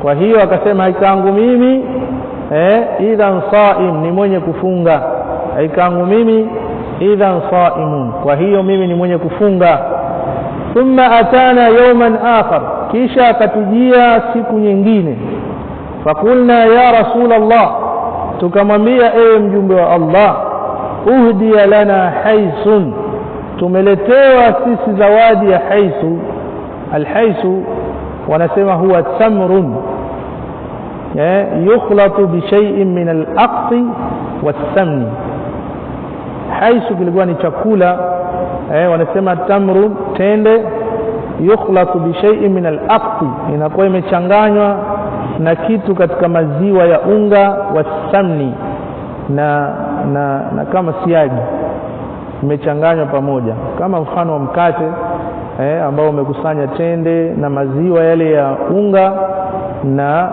kwa hiyo akasema haikangu mimi idhan saim ni mwenye kufunga haikangu mimi idhan saimun kwa hiyo mimi ni mwenye kufunga thumma atana yawman akhar kisha akatujia siku nyingine fakulna ya rasulullah tukamwambia ewe mjumbe wa Allah uhdiya lana haisun tumeletewa sisi zawadi ya haisu alhaisu wanasema huwa tamrun yukhlatu bi shay'in min al-aqt was-samn haisu kilikuwa ni chakula wanasema tamrun tende yukhlatu bi shay'in min al-aqt inakuwa imechanganywa na kitu katika maziwa ya unga was-samni na kama siagi imechanganywa pamoja kama mfano wa mkate ambao umekusanya tende na maziwa yale ya unga na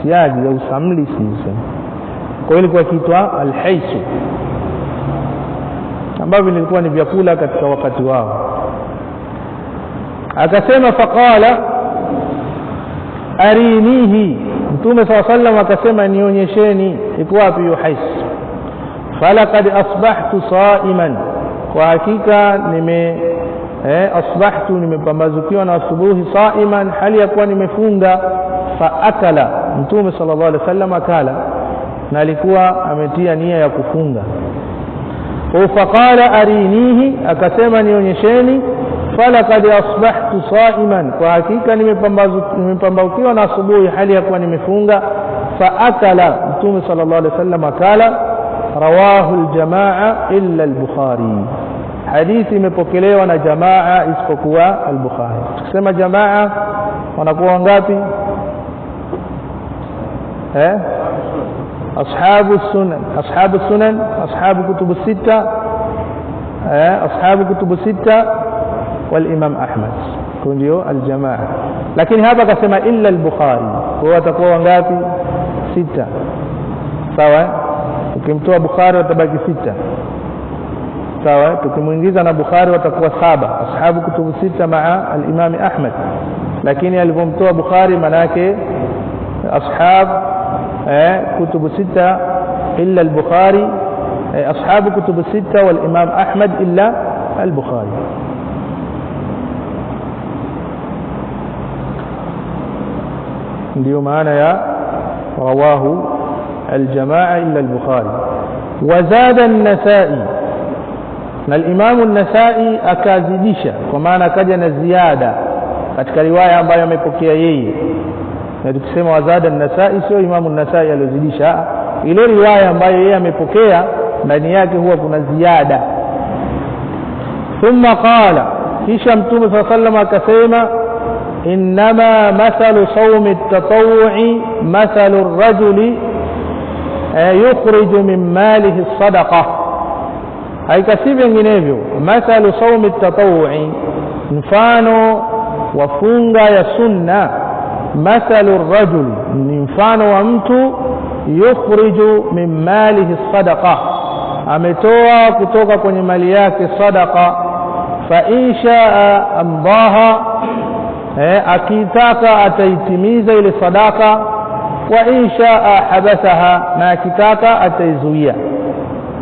siagi au samli sisi kwa hiyo ilikuwa kiitwa alhaisu ambavyo ilikuwa ni vyakula katika wakati wao akasema faqala arinihi mtume sallallahu alayhi wasallam akasema nionyesheni iko wapi hiyo haisu falaqad asbahtu saiman kwa hakika asbahtu nimepambazukiwa na asubuhi saiman hali ya kuwa nimefunga fa akala mtume sallallahu alaihi wasallam akala na alikuwa ametia nia ya kufunga faqala arinihi akasema nionyesheni falaqad asbahtu saiman kwa hakika nimepambazukiwa na asubuhi hali ya kuwa nimefunga fa akala mtume sallallahu alaihi wasallam akala rawahu aljamaa illa al-Bukhari hadithi imepokelewa na jamaa isipokuwa al-Bukhari tukisema jamaa wanakuwa wangapi ashabu sunan ashabu kutubu sita ashabu kutubu sita wal imam Ahmad ndio aljamaa lakini hapa akasema illa al-Bukhari kwa watakuwa wangapi sita sawa ukimtoa Bukhari watabaki sita sawa tukimuingiza na Bukhari watakuwa saba ashabu kutubu sita maa al-Imam Ahmad lakini alipomtoa Bukhari manake ashab kutubu sita illa al-Bukhari ashabu kutubu sita wal Imam Ahmad illa al-Bukhari ndio maana ya rawahu الجماعة إلا البخاري وزاد النسائي الإمام النسائي akazidisha kwa maana akaja na ziada katika riwaya ambayo amepokea yeye na tukisema wazada an-Nasai sio Imam an-Nasai aliyozidisha ile riwaya ambayo yeye amepokea ndani yake huwa kuna ziada thumma qala kisha mtume sallallahu alayhi wasallam akasema inma mathalu sawmi at-tatawwu'i mathalu ar-rajuli yukhriju min malihi as-sadaqa haikasi vinginevyo mathalu sawmi at-tatawwu'i mfano wa funga ya sunna mathalu ar-rajul ni mfano wa mtu yukhriju min malihi as-sadaqa ametoa kutoka kwenye mali yake sadaqa fa insha amdaha akitaka ataitimiza ile sadaka wa insha habathaha na akitaka ataizuia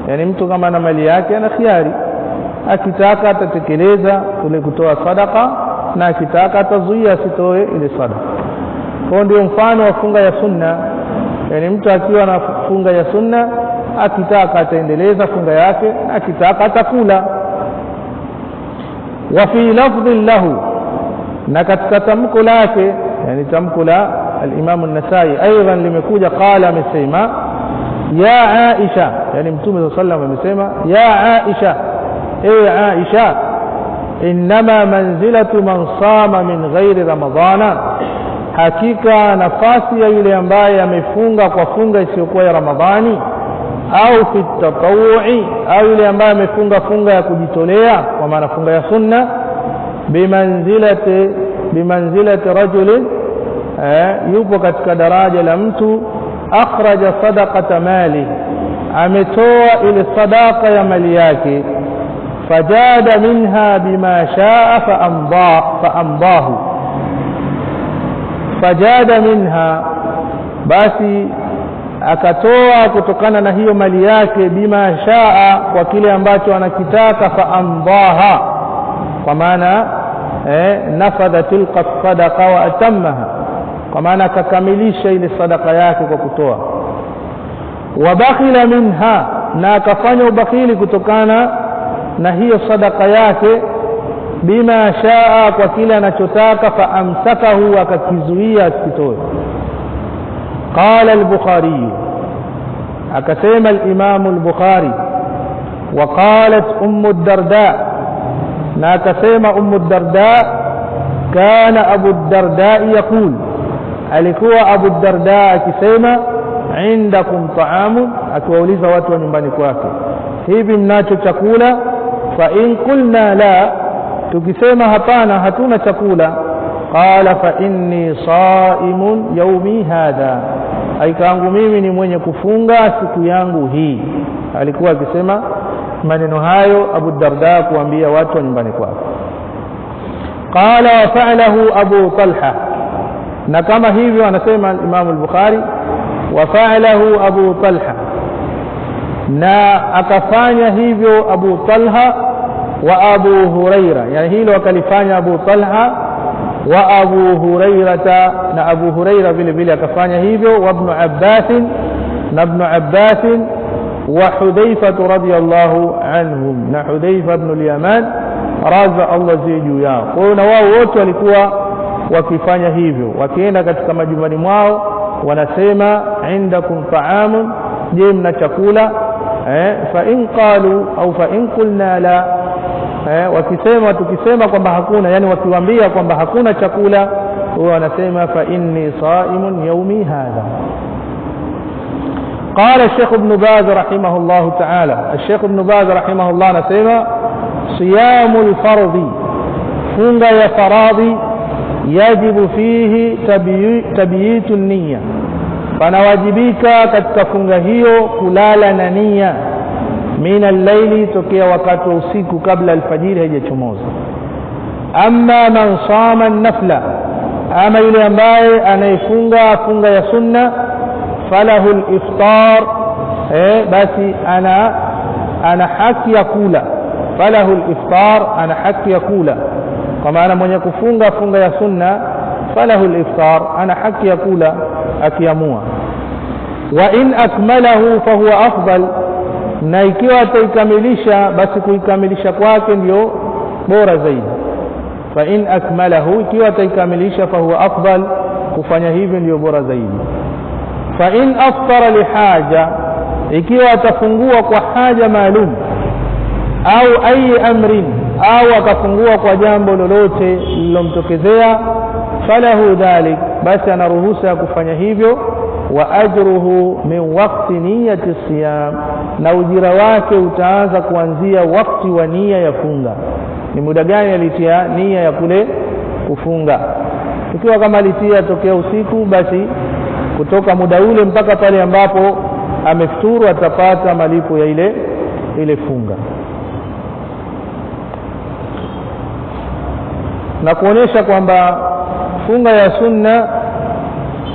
yani mtu kama na mali yake ana khiari akitaka atatekeleza kule kutoa sadaka na akitaka atazuia asitoe ile sadaka kwa ndio mfano wa funga ya sunna yani mtu akiwa na funga ya sunna akitaka ataendeleza funga yake na akitaka atakula. Wa fi lafdhin lahu, na katika tamko lake, yani tamko la al-Imam an-Nasai aidan limekuja, qala, amesema ya Aisha, yani Mtume sallallahu alayhi wasallam amesema ya Aisha, Aisha, inma manzilatu man sama min ghairi ramadhana, hakika nafasi ya yule ambaye amefunga kwa funga isiyokuwa ya Ramadhani, au fi tatawu'i, au yule ambaye amefunga funga ya kujitolea kwa maana funga ya sunna, bimanzilati rajulin, yupo katika daraja la mtu akhraja sadaqata mali, ametoa ile sadaqa ya mali yake, fajada minha bima shaa faamdahu, fajada minha, basi akatoa kutokana na hiyo mali yake, bima shaa, kwa kile ambacho anakitaka, faamdaha, kwa maana nafadha tilka sadaqa wa atammaha, kwa maana akakamilisha ile sadaka yake kwa kutoa. Wabakhila minha, na akafanya ubakhili kutokana na hiyo sadaka yake, bima shaa, kwa kile anachotaka, faamsakahu, akakizuia asitoe. Qala al-Bukhari, akasema al-Imam al-Bukhari, wa qalat Ummu ad-Darda, na akasema Ummu ad-Darda, kana Abu ad-Darda yaqul, alikuwa Abu ad-Darda akisema, indakum ta'amun, akiwauliza watu wa nyumbani kwake, hivi mnacho chakula? Fa in qulna la, tukisema hapana, hatuna chakula, qala fa inni saimun yaumi hadha, aikangu mimi ni mwenye kufunga siku yangu hii. Alikuwa akisema maneno hayo Abu Darda kuambia watu wa nyumbani kwake. Qala wa fa'alahu Abu Talha, na kama hivyo anasema Imam al-Bukhari, wa fa'alahu Abu Talha, na akafanya hivyo Abu Talha wa Abu Huraira, yani hilo akalifanya Abu Talha wa Abu Hurairata, na Abu Huraira vile vile akafanya hivyo, wa Ibn Abbas, na Ibn Abbas, wa Hudhaifa radhiyallahu anhum, na Hudhaifa ibn al-Yaman radha Allah juu yao. Kwa hiyo na wao wote walikuwa wakifanya hivyo, wakienda katika majumbani mwao wanasema indakum ta'amun, je mna chakula? Fa in qalu au fa in qulna la, wakisema, tukisema kwamba hakuna, yani wakiwaambia kwamba hakuna chakula, huwa wanasema fa inni saimun yaumi hadha. قال الشيخ ابن باز رحمه الله تعالى, الشيخ ابن باز رحمه الله نسمى صيام الفرض, funga ya faradhi, yajibu fihi tabiyitu an-niyya, panawajibika katika funga hiyo kulala na nia, min al-layli, tokea wakati wa usiku kabla alfajiri haijachomoza. Amma man sama an-nafla, ama yule ambaye anayefunga funga ya sunna, falahu al-iftar, basi ana haki ya kula, falahu al-iftar, ana haki ya kula, kwa maana mwenye kufunga funga ya sunna, falahu al-iftar, ana haki ya kula akiamua. Wa in akmalahu fahuwa afdal, na ikiwa ataikamilisha basi kuikamilisha kwake ndio bora zaidi. Fa in akmalahu, ikiwa ataikamilisha fahuwa afdal, kufanya hivyo ndio bora zaidi. Fa in aftara lihaja, ikiwa atafungua kwa haja maalum, au ayi amrin, au akafungua kwa jambo lolote lilomtokezea, falahu dhalik, basi ana ruhusa ya kufanya hivyo. Wa ajruhu min waqti niyyati siyam, na ujira wake utaanza kuanzia wakati wa nia ya funga. Ni muda gani alitia nia ya kule kufunga? Ikiwa kama alitia tokea usiku, basi kutoka muda ule mpaka pale ambapo amefuturu atapata malipo ya ile funga. Na kuonesha kwamba funga ya sunna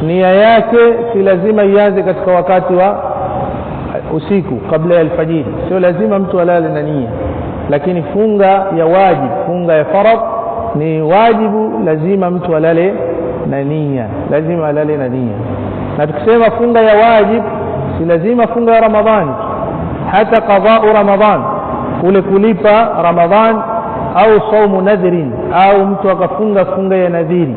nia yake si lazima ianze katika wakati wa usiku kabla ya alfajiri, sio lazima mtu alale na nia. Lakini funga ya wajib, funga ya faradh ni wajibu, lazima mtu alale na nia, lazima alale na nia. Na tukisema funga ya wajib, si lazima funga ya Ramadhani, hata qada'u Ramadhan, kule kulipa Ramadhan, au saumu nadhrin, au mtu akafunga funga ya nadhiri,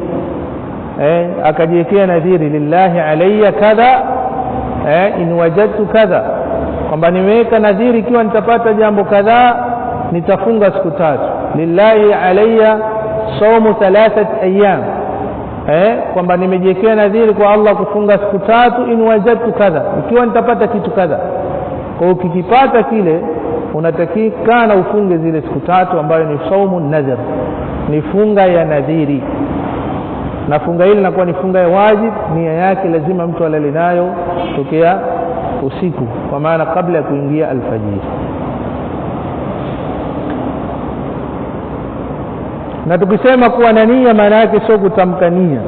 akajiwekea nadhiri, lillahi alayya kadha, in wajadtu kadha, kwamba nimeweka nadhiri ikiwa nitapata jambo kadhaa nitafunga siku 3. Lillahi alayya saumu 3 ayyam, kwamba nimejiwekea nadhiri kwa Allah kufunga siku 3, in wajadtu kadha, ikiwa nitapata kitu kadha. Kwa ukikipata kile unatakikana ufunge zile siku 3 ambayo ni saumu nadhir, ni funga ya nadhiri. Na funga hili inakuwa ni funga ya wajib, nia yake lazima mtu alale nayo tokea usiku, kwa maana kabla ya kuingia alfajiri. Na tukisema kuwa na nia, maana yake sio kutamka nia.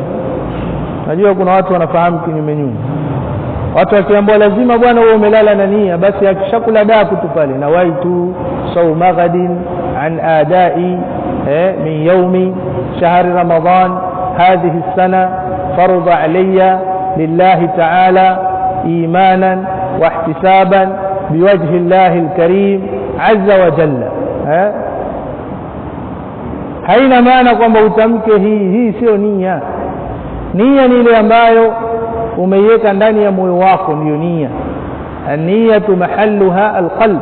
Najua kuna watu wanafahamu kinyume nyume. Watu wakiambiwa lazima bwana wewe umelala na nia, basi akishakula daku tu pale, nawaitu sawma ghadin an adai min yawmi shahri ramadan hadhihi السنه فرض علي لله تعالى ايمانا واحتسابا بوجه الله الكريم عز وجل. haina maana kwamba utamke hii sio nia. Nia ni ile ambayo umeiweka ndani ya moyo wako, ndio nia. An-niyatu mahalluha al-qalb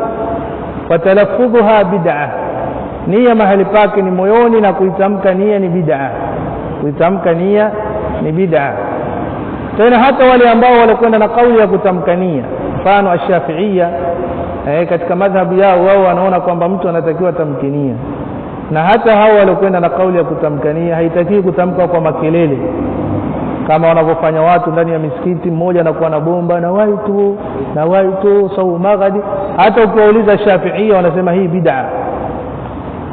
wa talaffudhuha bid'ah. Nia mahali pake ni moyoni, na kuitamka nia ni bid'ah. Kuitamka nia ni bid'ah. Tena hata wale ambao walikwenda na kauli ya kutamka nia, mfano ash-Shafi'iyya, katika madhhabu yao wao wanaona kwamba mtu anatakiwa tamke nia. Na hata hao walikwenda na kauli ya kutamka nia, haitakiwi kutamka kwa makelele kama wanavyofanya watu ndani ya misikiti, mmoja anakuwa na bomba nawaitu sawma ghadi. Hata ukiuliza Shafi'iyya wanasema hii bid'a.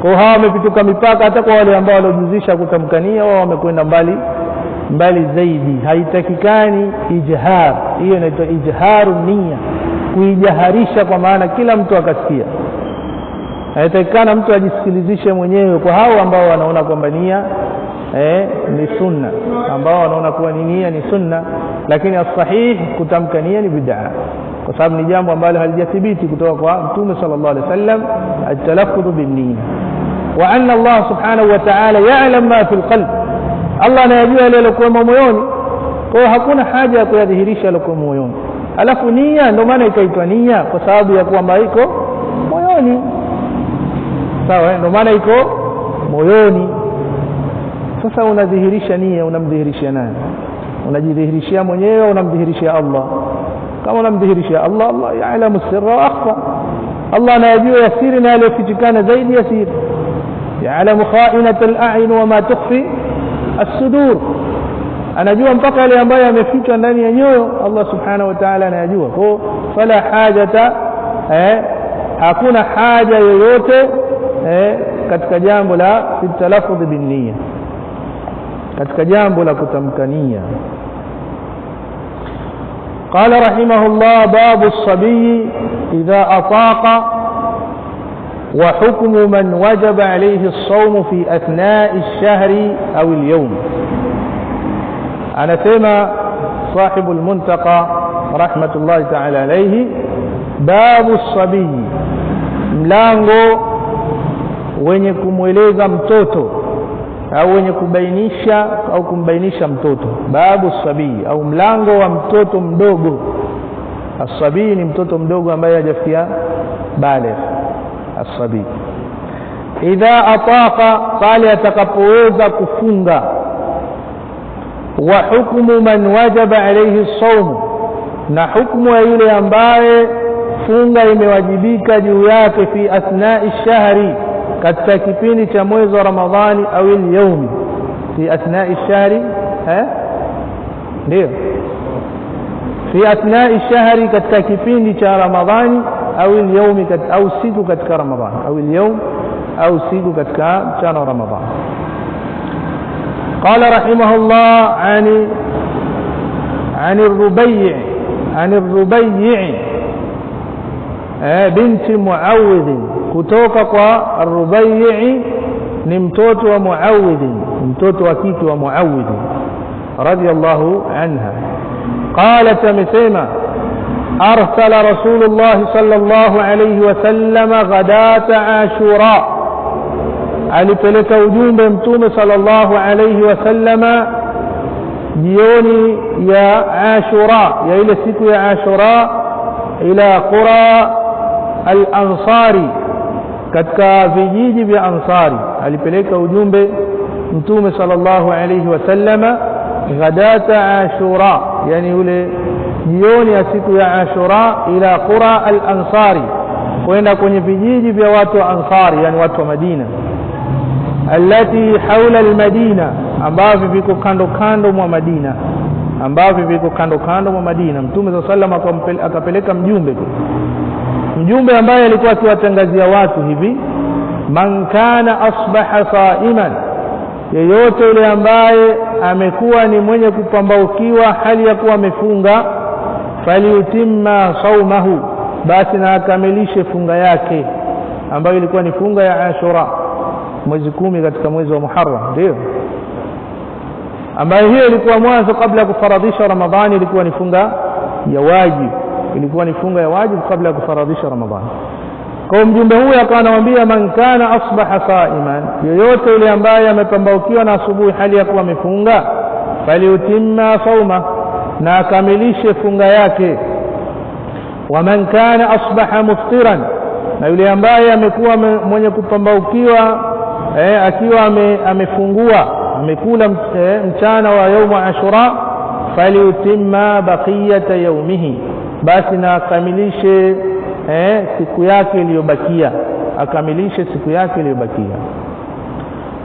Kwa hao wamepituka mipaka. Hata kwa wale ambao waliojuzisha kutamkania, wao wamekwenda mbali zaidi. Haitakikani ijhar, hiyo inaitwa ijharu nia, kuijaharisha kwa maana kila mtu akasikia. Haitakikana mtu ajisikilizishe mwenyewe. Kwa hao ambao wanaona kwamba nia ni sunna, ambao wanaona kuwa nia ni sunna, lakini as-sahih kutamka nia ni bid'a, kwa sababu ni jambo ambalo halijathibiti kutoka kwa Mtume sallallahu alaihi wasallam, at-talaffuz bin-niyya. Wa anna Allah subhanahu wa ta'ala ya'lam ma fi al-qalb, Allah anayajua yale yaliyokuwa moyoni, kwa hiyo hakuna haja ya kuyadhihirisha yaliyokuwa moyoni. Alafu nia ndio maana ikaitwa nia, kwa sababu ya kwamba iko moyoni. Sawa, ndio maana iko moyoni. Sasa unadhihirisha nia, unamdhihirishia nani? Unajidhihirishia mwenyewe, unamdhihirishia Allah. Kama unamdhihirishia Allah, Allah ya'lamu sirra wa akhfa, Allah anajua yasiri na yaliyofichikana zaidi yasiri. Ya'lamu kha'inata al-a'yun wa ma tukhfi as-sudur, anajua mpaka yale ambayo yamefichwa ndani ya nyoyo. Allah subhanahu wa ta'ala anajua. Kwa fala hajata, hakuna haja yoyote katika jambo la talaffuz bin niyya, katika jambo la kutamka nia. قال رحمه الله: باب الصبي إذا أطاق وحكم من وجب عليه الصوم في أثناء الشهر أو اليوم. أنا ثم صاحب المنتقى رحمة الله تعالى عليه: باب الصبي، mlango wenye kumweleza mtoto au wenye kubainisha au kumbainisha mtoto. Babu sabii, au mlango wa mtoto mdogo. As-sabii ni mtoto mdogo ambaye hajafikia baligh. As-sabii idha ataqa, pale atakapoweza kufunga. Wa hukmu man wajaba alayhi as-sawm, na hukumu ya yule ambaye funga imewajibika juu yake, fi athna'i shahri, katika kipindi cha mwezi wa Ramadhani, au al-yawm, fi athna'i shahri, ndio fi athna'i shahri, katika kipindi cha Ramadhani, au al-yawm, au siku katika Ramadhani, au al-yawm, au siku katika mchana wa Ramadhani. قال رحمه الله عن الربيع بنت معوذ، kutoka kwa Rubai' ni mtoto wa Muawidh, mtoto wa kike wa Muawidh radiyallahu anha. Qalat, amesema: أرسل رسول الله صلى الله عليه وسلم غداة عاشوراء alipeleka ujumbe mtume sallallahu alayhi wasallama jioni ya Ashura, ya ile siku ya Ashura, ila qura al-Ansari, katika vijiji vya Ansari. Alipeleka ujumbe mtume sallallahu alayhi wasallama ghadata Ashura, yani ule jioni ya siku ya Ashura, ila qura al-Ansari, kwenda kwenye vijiji vya watu wa Ansari, yani watu wa Madina, allati hawla al-Madina, ambavyo viko kando kando mwa Madina, ambavyo viko kando kando mwa Madina. Mtume sallallahu alayhi wasallam akapeleka mjumbe ambaye alikuwa akiwatangazia watu hivi: man kana asbaha saiman, yeyote yule ambaye amekuwa ni mwenye kupambaukiwa hali ya kuwa amefunga, faliutimma saumahu, basi na akamilishe funga yake, ambayo ilikuwa ni funga ya Ashura, mwezi 10 katika mwezi wa Muharram, ndio ambayo hiyo ilikuwa mwanzo kabla ya kufaradhisha Ramadhani, ilikuwa ni funga ya wajibu, ilikuwa ni funga ya wajibu kabla ya kufaradhisha Ramadhani. Kwa mjumbe huyu akawa anamwambia man kana asbaha saiman, yoyote yule ambaye amepambaukiwa na asubuhi hali ya kuwa amefunga, faliutimma sauma, na akamilishe funga yake. Wa man kana asbaha muftiran, na yule ambaye amekuwa mwenye kupambaukiwa akiwa amefungua, amekula mchana wa yaumu Ashura, faliutimma baqiyata yaumihi, basi na akamilishe siku yake iliyobakia, akamilishe siku yake iliyobakia.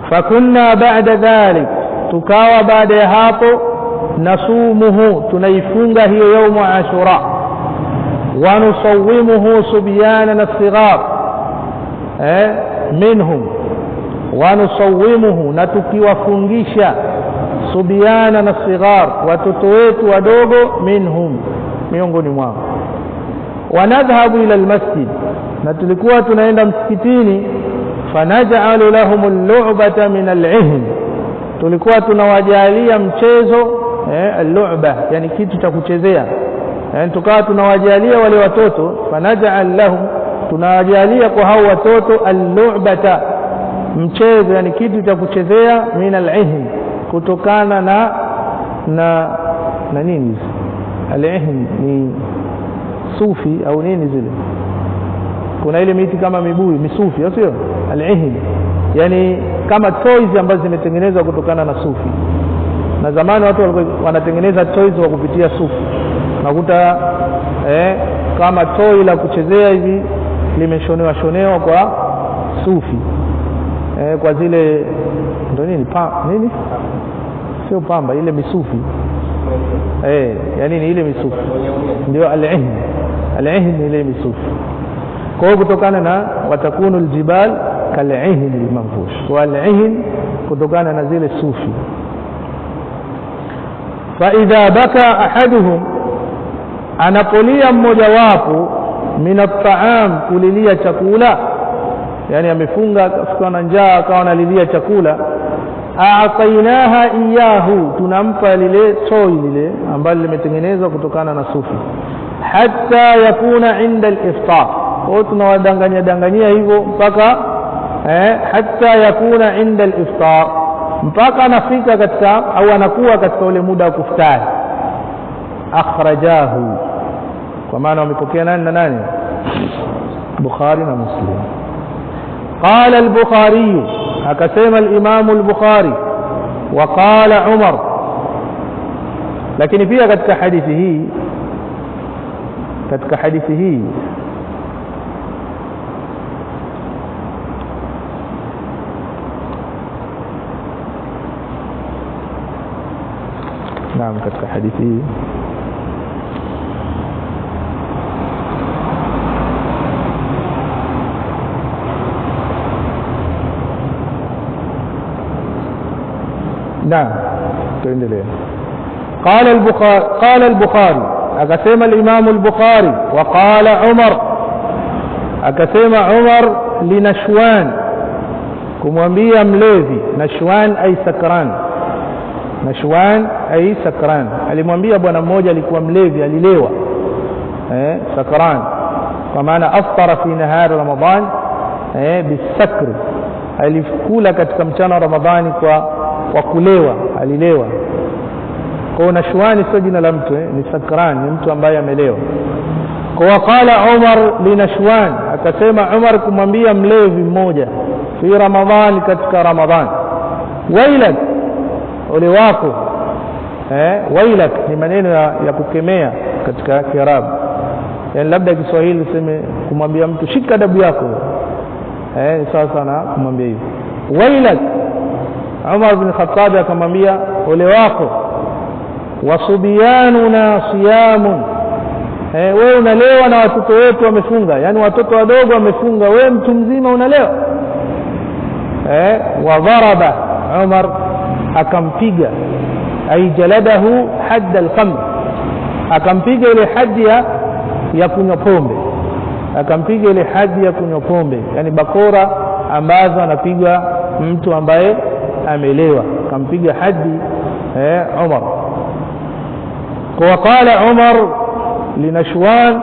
Fakunna ba'da dhalik, tukawa baada ya hapo, nasumuhu, tunaifunga hiyo yaumu Ashura, wa nusawimuhu subyana as-sighar minhum, wa nusawimuhu, na tukiwafungisha subyana as-sighar, watoto wetu wadogo, minhum, miongoni mwao. Wanadhhabu ila almasjid, na tulikuwa tunaenda msikitini, fanaj'alu lahum al-lu'bata min al-'ihn, tulikuwa tunawajalia mchezo al-lu'ba, yani kitu cha kuchezea, yani tukawa tunawajalia wale watoto, fanaj'al lahum, tunawajalia kwa hao watoto al-lu'bata, mchezo, yani kitu cha kuchezea, min al-'ihn, kutokana na nini al-'ihn, ni sufi au nini zile, kuna ile miti kama mibuyu, misufi, sio al-'ihn, yani kama toys ambazo zimetengenezwa kutokana na sufi. Na zamani watu walikuwa wanatengeneza toys kwa kupitia sufi, nakuta kama toy la kuchezea hivi limeshonewa kwa sufi, kwa zile ndio nini nini, sio pamba, ile misufi, yani ni ile misufi ndio al-'ihn, al-'ihn ile misufi. Kwa hiyo kutokana na watakunu aljibal kal-'ihn al-manfush, wal-'ihn kutokana na zile sufi. Fa idha baka ahaduhum, anapolia mmoja wapo, min at-ta'am, kulilia chakula, yani amefunga akawa na njaa akawa analilia chakula, a'tainaha iyahu, tunampa lile toy lile ambalo limetengenezwa kutokana na sufi, hatta yakuna inda al-iftar, au tunawadanganya hivyo mpaka hatta yakuna inda al-iftar, mpaka anafika katika au anakuwa katika ule muda wa kufutari. Akhrajahu, kwa maana wamepokea nani na nani? Bukhari na Muslim. Qala al-Bukhari, akasema al-Imam al-Bukhari, wa qala Umar. Lakini pia katika hadithi hii naam, katika hadithi hii نعم تندلين. قال البخاري أقسم الإمام البخاري، وقال عمر، أقسم عمر لنشوان، كمwambia mlevi. Nashwan ay sakran, Nashwan ay sakran, alimwambia bwana mmoja alikuwa mlevi, alilewa, sakran, kwa maana aftara fi nahar Ramadhan bisakr, alikula katika mchana wa Ramadhani kwa kulewa, alilewa. Kwa nashwani sio jina la mtu, ni sakran, ni mtu ambaye amelewa. Kwa qala Umar li Nashwan, akasema Umar kumwambia mlevi mmoja fi Ramadhan, katika Ramadhan, wailak, ole wako. Wailak ni maneno ya kukemea katika Kiarabu, yani labda Kiswahili useme kumwambia mtu shika adabu yako, sawa sana kumwambia hivyo wailak. Umar bin Khattab akamwambia ole wako, wasubiyanuna siyamun, wewe unalewa na watoto wetu wamefunga, yani watoto wadogo wamefunga, wewe mtu mzima unalewa. Wa daraba, Umar akampiga, ay jaladahu hadd al-khamr, akampiga ile hadi ya kunywa pombe, akampiga ile hadi ya kunywa pombe, yani bakora ambazo anapigwa mtu ambaye amelewa, akampiga hadi Umar. Kwa qala Umar linashwan,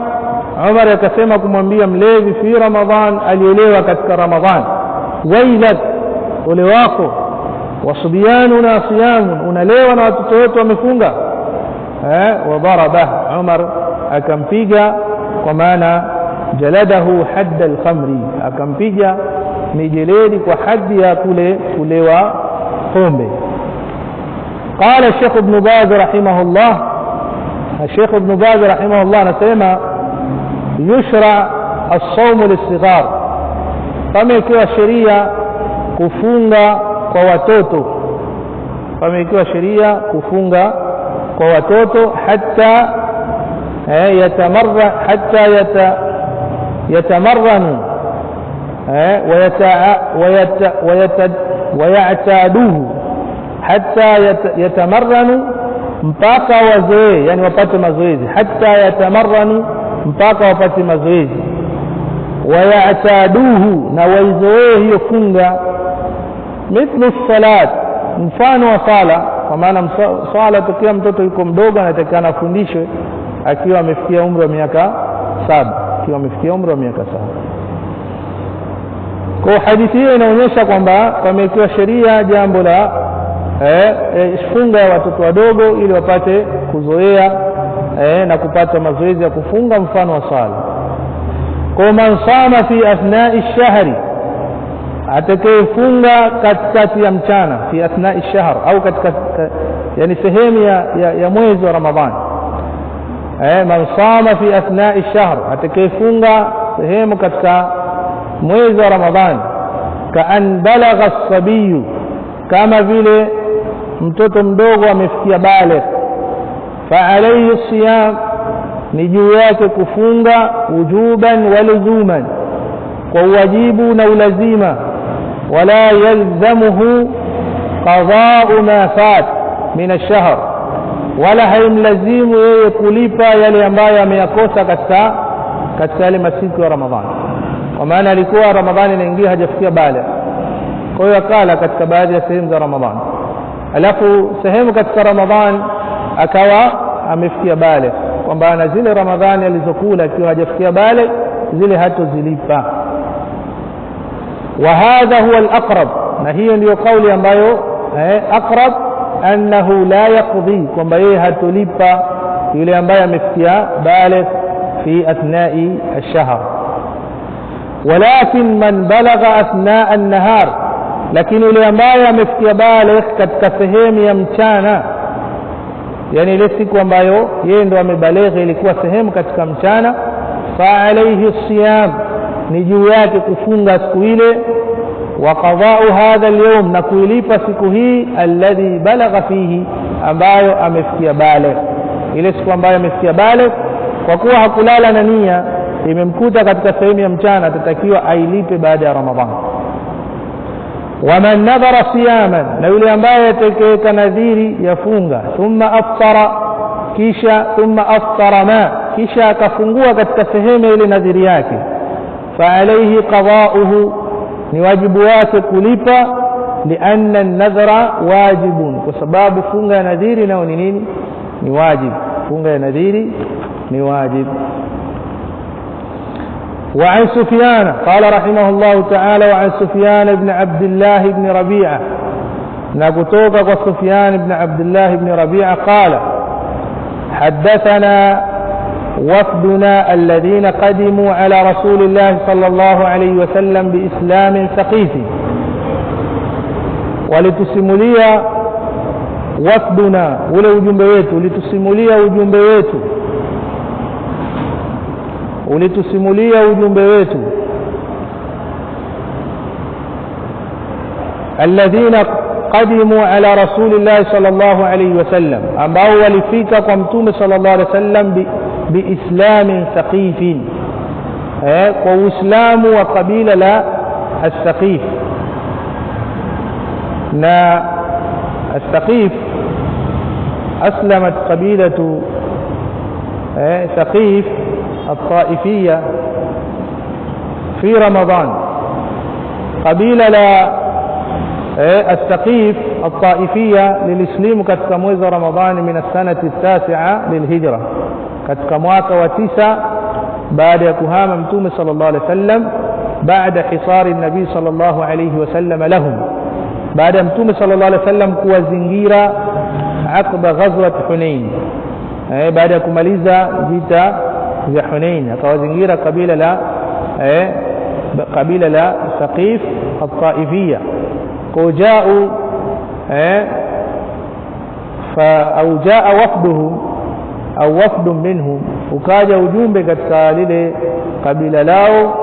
Umar akasema kumwambia mlevi fi Ramadhan, alielewa katika Ramadhan, wailak, ole wako, wasubiyanuna siyamun, unalewa na watoto wetu wamefunga. Wa daraba, Umar akampiga, kwa maana jaladahu hadd al-khamri, akampiga mijeledi kwa hadi ya kulewa pombe. Qala Sheikh Ibn Baz rahimahullah, Sheikh Ibn Baz rahimahullah anasema yushra as-sawm lis-sighar, kama ikiwa sheria kufunga kwa watoto, kama ikiwa sheria kufunga kwa watoto, hatta yatamarranu wayataduhu, hatta yatamarranu, mpaka wazoe, yani wapate mazoezi, hatta yatamarranu, mpaka wapate mazoezi, wayataduhu, na waizoe hiyo funga, mithlu salat, mfano wa sala, kwa maana sala tukia mtoto yuko mdogo anatakana afundishwe akiwa amefikia umri wa miaka 7, akiwa amefikia umri wa miaka 7. Kwa hadithi hii inaonyesha kwamba pamekiwa sheria jambo la funga ya watoto wadogo ili wapate kuzoea na kupata mazoezi ya kufunga mfano wa sala. Kwa man sama fi athna'i ash-shahri, atakayefunga katikati ya mchana, fi athna'i ash-shahr, au katika yani sehemu ya mwezi wa Ramadhani. Man sama fi athna'i ash-shahr, atakayefunga sehemu katika mwezi wa Ramadhani, kaan balagha as-sabiy, kama vile mtoto mdogo amefikia baligh, fa alayhi siyam, ni juu yake kufunga, wujuban wa luzuman, kwa wajibu na ulazima, wala yalzamuhu qada'u ma fat min ash-shahr, wala haimlazimu yeye kulipa yale ambayo ameyakosa katika yale masiku ya Ramadhani. Kwa maana alikuwa Ramadhani inaingia hajafikia baligh, kwa hiyo akala katika baadhi ya sehemu za Ramadhani, alafu sehemu katika Ramadhani akawa amefikia baligh, kwamba ana zile Ramadhani alizokula akiwa hajafikia baligh zile hatozilipa. Wa hadha huwa al-aqrab, na hiyo ndiyo kauli ambayo aqrab, annahu la yaqdi, kwamba yeye hatolipa yule ambaye amefikia baligh fi athna'i ash-shahr. Walakin man balagha athna'a an-nahar, lakini yule ambaye amefikia baligh katika sehemu ya mchana, yani ile siku ambayo yeye ndo amebaligha ilikuwa sehemu katika mchana, fa alayhi siyam, ni juu yake kufunga siku ile, wa qada'u hadha al-yawm, na kuilipa siku hii, alladhi balagha fihi, ambayo amefikia baligh, ile siku ambayo amefikia baligh, kwa kuwa hakulala na nia, imemkuta katika sehemu ya mchana, atatakiwa ailipe baada ya Ramadhani. Waman nadhara siyaman, na yule ambaye atakayeka nadhiri yafunga, thumma aftara, kisha akafungua katika sehemu ile nadhiri yake, fa alayhi qada'uhu, ni wajibu wake kulipa, lianna an-nadhra wajibun, kwa sababu funga ya nadhiri nao ni nini? Ni wajibu. Funga ya nadhiri ni wajibu. وعن سفيان قال رحمه الله تعالى وعن سفيان بن عبد الله بن ربيعة نقطوك وسفيان بن عبد الله بن ربيعة قال حدثنا وفدنا الذين قدموا على رسول الله صلى الله عليه وسلم بإسلام ثقيف ولتسمليا وفدنا ولو جنبيته ولتسمليا وجنبيته ولتسمليا وجنبيته الذين قدموا على رسول الله صلى الله عليه وسلم ambao walifika kwa mtume sallallahu alaihi wasallam biislam thaqif kwa uislamu wa kabila la as-Thaqif na as-Thaqif aslamat qabilatu Thaqif الطائفية في رمضان قبيلة لا الثقيف الطائفية للإسلام katika mwezi wa Ramadhani min as-sanati at-tasi'a lilhijra katika mwaka wa 9 baada ya kuhama mtume sallallahu alaihi wasallam baada hisari nabii sallallahu alaihi wasallam lahum baada mtume sallallahu alaihi wasallam kuwazingira aqba ghazwat Hunain baada ya kumaliza vita vya Hunain akawazingira kabila la Thaqif at-Taifiyya وجاءوا أو جاء وفدهم أو وفد منهم وكاجا ujumbe katika lile kabila lao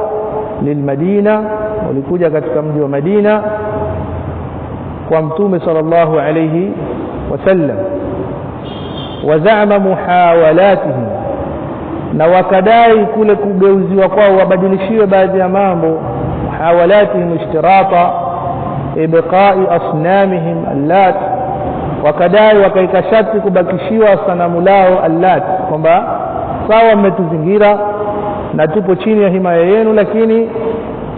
lilmadina walikuja katika mji wa Madina kwa mtume sallallahu alayhi wasallam wazama muhawalatihim na wakadai kule kugeuziwa kwao wabadilishiwe baadhi ya mambo muhawalatihim ishtirata ibqa'i asnamihim allat wakadai wakaikashati kubakishiwa sanamu lao allat kwamba sawa mmetuzingira na tupo chini ya himaya yenu lakini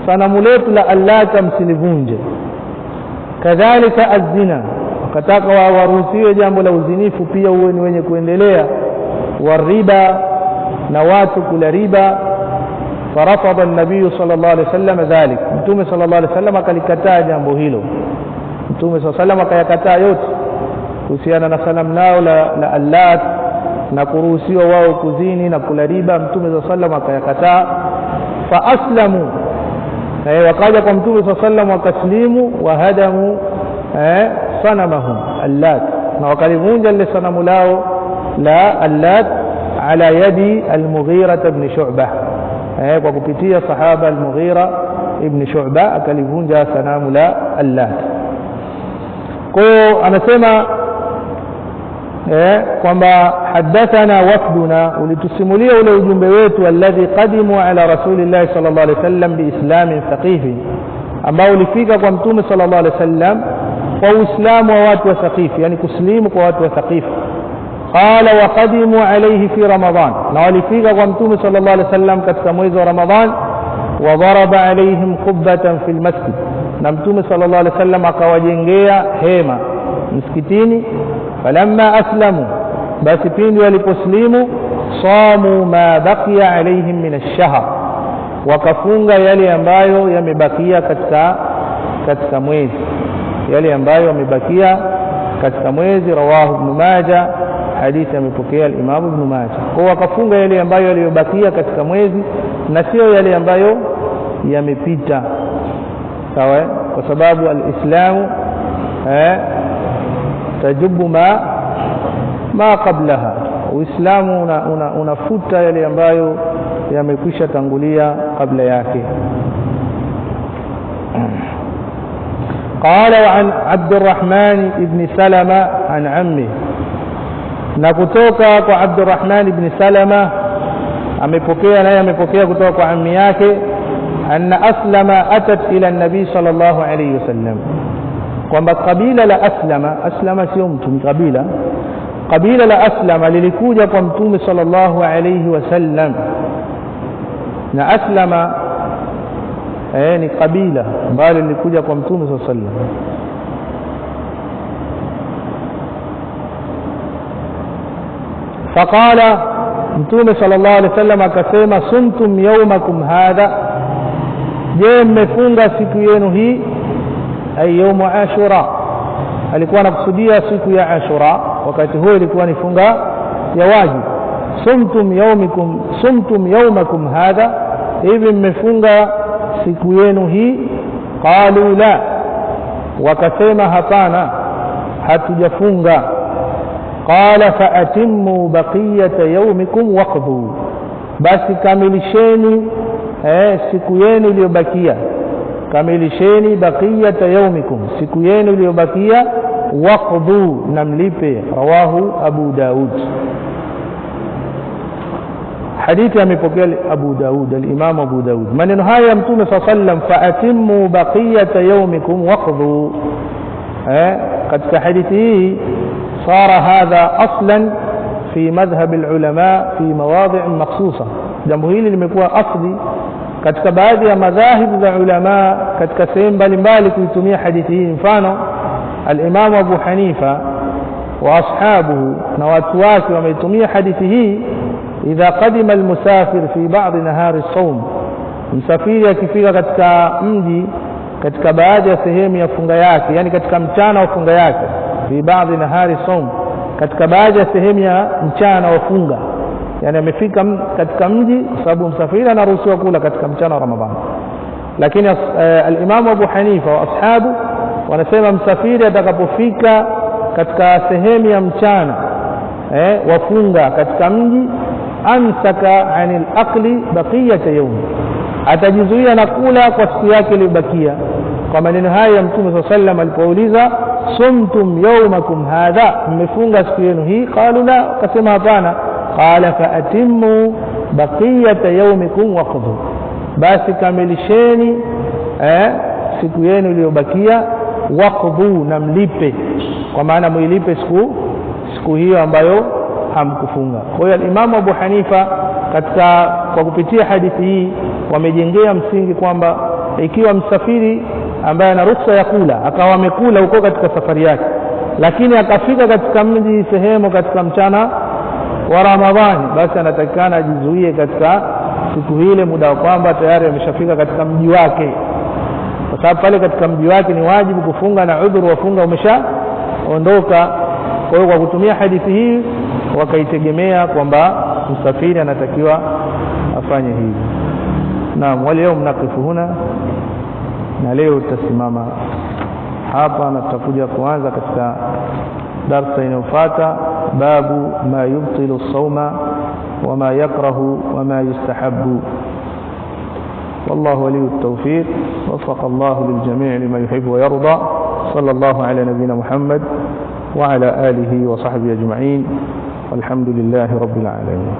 sanamu letu la allat msilivunje kadhalika azina wakataka waruhusiwe jambo la uzinifu pia uwe ni wenye kuendelea wariba na watu kula riba فرفض النبي صلى الله عليه وسلم ذلك متوم صلى الله عليه وسلم akalikataa jambo hilo mtume صلى الله عليه وسلم akayakataa yote kuhusiana na sanamu lao la allat na kuruhusiwa wao kuzini na kula riba mtume صلى الله عليه وسلم akayakataa fa aslamu wakaja kwa mtume صلى الله عليه وسلم wakaslimu wahadamu sanamahum allat na wakalivunja ile sanamu lao la allat ala yadi al-Mughira ibn Shu'bah kwa kupitia sahaba al-Mughira ibn Shu'bah akalivunja sanamu la allat kwa anasema kwamba hadathana wafduna ulitusimulia ule ujumbe wetu alladhi qadimu ala rasulillah sallallahu alaihi wasallam biislam thaqif ambao ulifika kwa mtume sallallahu alaihi wasallam kwa uislamu wa watu wa Thaqif yani kuslimu kwa watu wa Thaqif قال وقدموا عليه في رمضان نوالفيك قمتم صلى الله عليه وسلم كتكمويز رمضان وضرب عليهم قبة في المسجد نمتم صلى الله عليه وسلم أكواجنجيا هيما مسكتيني فلما أسلموا بس بين ولبسلموا صاموا ما بقي عليهم من الشهر وكفونغا يلي أمبايو يمبقيا كتكمويز يلي أمبايو يمبقيا كتكمويز رواه ابن ماجه hadithi amepokea al-Imam Ibn Majah kwa wakafunga yale ambayo yaliyobakia katika mwezi na sio yale ambayo yamepita sawa kwa sababu al-Islam tajibu ma qablaha uislamu unafuta yale ambayo yamekwisha tangulia kabla yake قال وعن عبد الرحمن بن سلمة عن عمه na kutoka kwa Abdurrahman ibn Salama amepokea kutoka kwa ammi yake anna aslama atat ila an-nabi sallallahu alayhi wasallam kwamba kabila la aslama sio mtu ni kabila la aslama lilikuja kwa mtume sallallahu alayhi wasallam na aslama ni kabila ambalo lilikuja kwa mtume sallallahu alayhi wasallam فقال Mtume sallallahu alaihi wasallam akasema sumtum yawmakum hadha, je mmefunga siku yenu hii? Ay yawm ashura, alikuwa anakusudia siku ya Ashura, wakati huo ilikuwa ni funga ya wajibu. Sumtum yawmakum hadha, hivi mmefunga siku yenu hii? Qalu la, wakasema hapana, hatujafunga. Qala fa atimmu baqiyata yawmikum waqdu, basi kamilisheni siku yenu iliyobakia, kamilisheni baqiyata yawmikum, siku yenu iliyobakia, waqdu, na mlipe. Rawahu Abu Daud. hadithi amepokea Abu Daud, al-Imam Abu Daud. Maneno haya ya Mtume sallallahu alayhi wasallam, fa atimmu baqiyata yawmikum waqdu, katika hadithi hii sara hadha aslan fi madhhab al-ulama fi mawadhi' makhsusa. Jambo hili limekuwa asli katika baadhi ya madhahib za ulama katika sehemu mbalimbali kuitumia hadithi hii. Mfano al-Imam Abu Hanifa wa ashabuhu na watu wake wameitumia hadithi hii, idha qadima al-musafir fi ba'd nahari as-sawm, msafiri akifika katika mji katika baadhi ya sehemu ya funga yake, yani katika mchana wa funga yake, fi ba'd nahari as-sawm, katika baadhi ya sehemu ya mchana wa funga, yani amefika katika mji, kwa sababu msafiri anaruhusiwa kula katika mchana wa Ramadhani. Lakini al-Imam Abu Hanifa wa ashabu wanasema msafiri atakapofika katika sehemu ya mchana wafunga katika mji, amsaka anil aqli baqiyata yawm, atajizuia na kula kwa siku yake iliyobakia. Kwa maneno haya ya Mtume sallallahu alayhi wasallam alipouliza sumtum yawmakum hadha, mmefunga siku yenu hii? Qalu la, akasema hapana. Qala fa atimmu baqiyata yawmikum waqdu, basi kamilisheni siku yenu iliyobakia, waqdu, na mlipe, kwa maana muilipe siku hiyo ambayo hamkufunga. Kwa hiyo al-Imam Abu Hanifa kwa kupitia hadithi hii wamejengea msingi kwamba ikiwa msafiri ambaye ana ruhusa ya kula akawa amekula huko katika safari yake, lakini akafika katika mji sehemu katika mchana wa Ramadhani, basi anatakikana ajizuie katika siku ile, muda wa kwamba tayari ameshafika katika mji wake, kwa sababu pale katika mji wake ni wajibu kufunga na udhuru wa funga umeshaondoka. Kwa hiyo kwa kutumia hadithi hii wakaitegemea kwamba msafiri anatakiwa afanye hivi. Naam, leo mnakifu huna, na leo tutasimama hapa na tutakuja kuanza katika darasa inayofuata, babu ma yubtilu as-sawma wa ma yakrahu wa ma yustahabbu. والله ولي التوفيق، وفق الله للجميع لما يحب ويرضى. صلى الله على نبينا محمد وعلى آله وصحبه أجمعين، والحمد لله رب العالمين.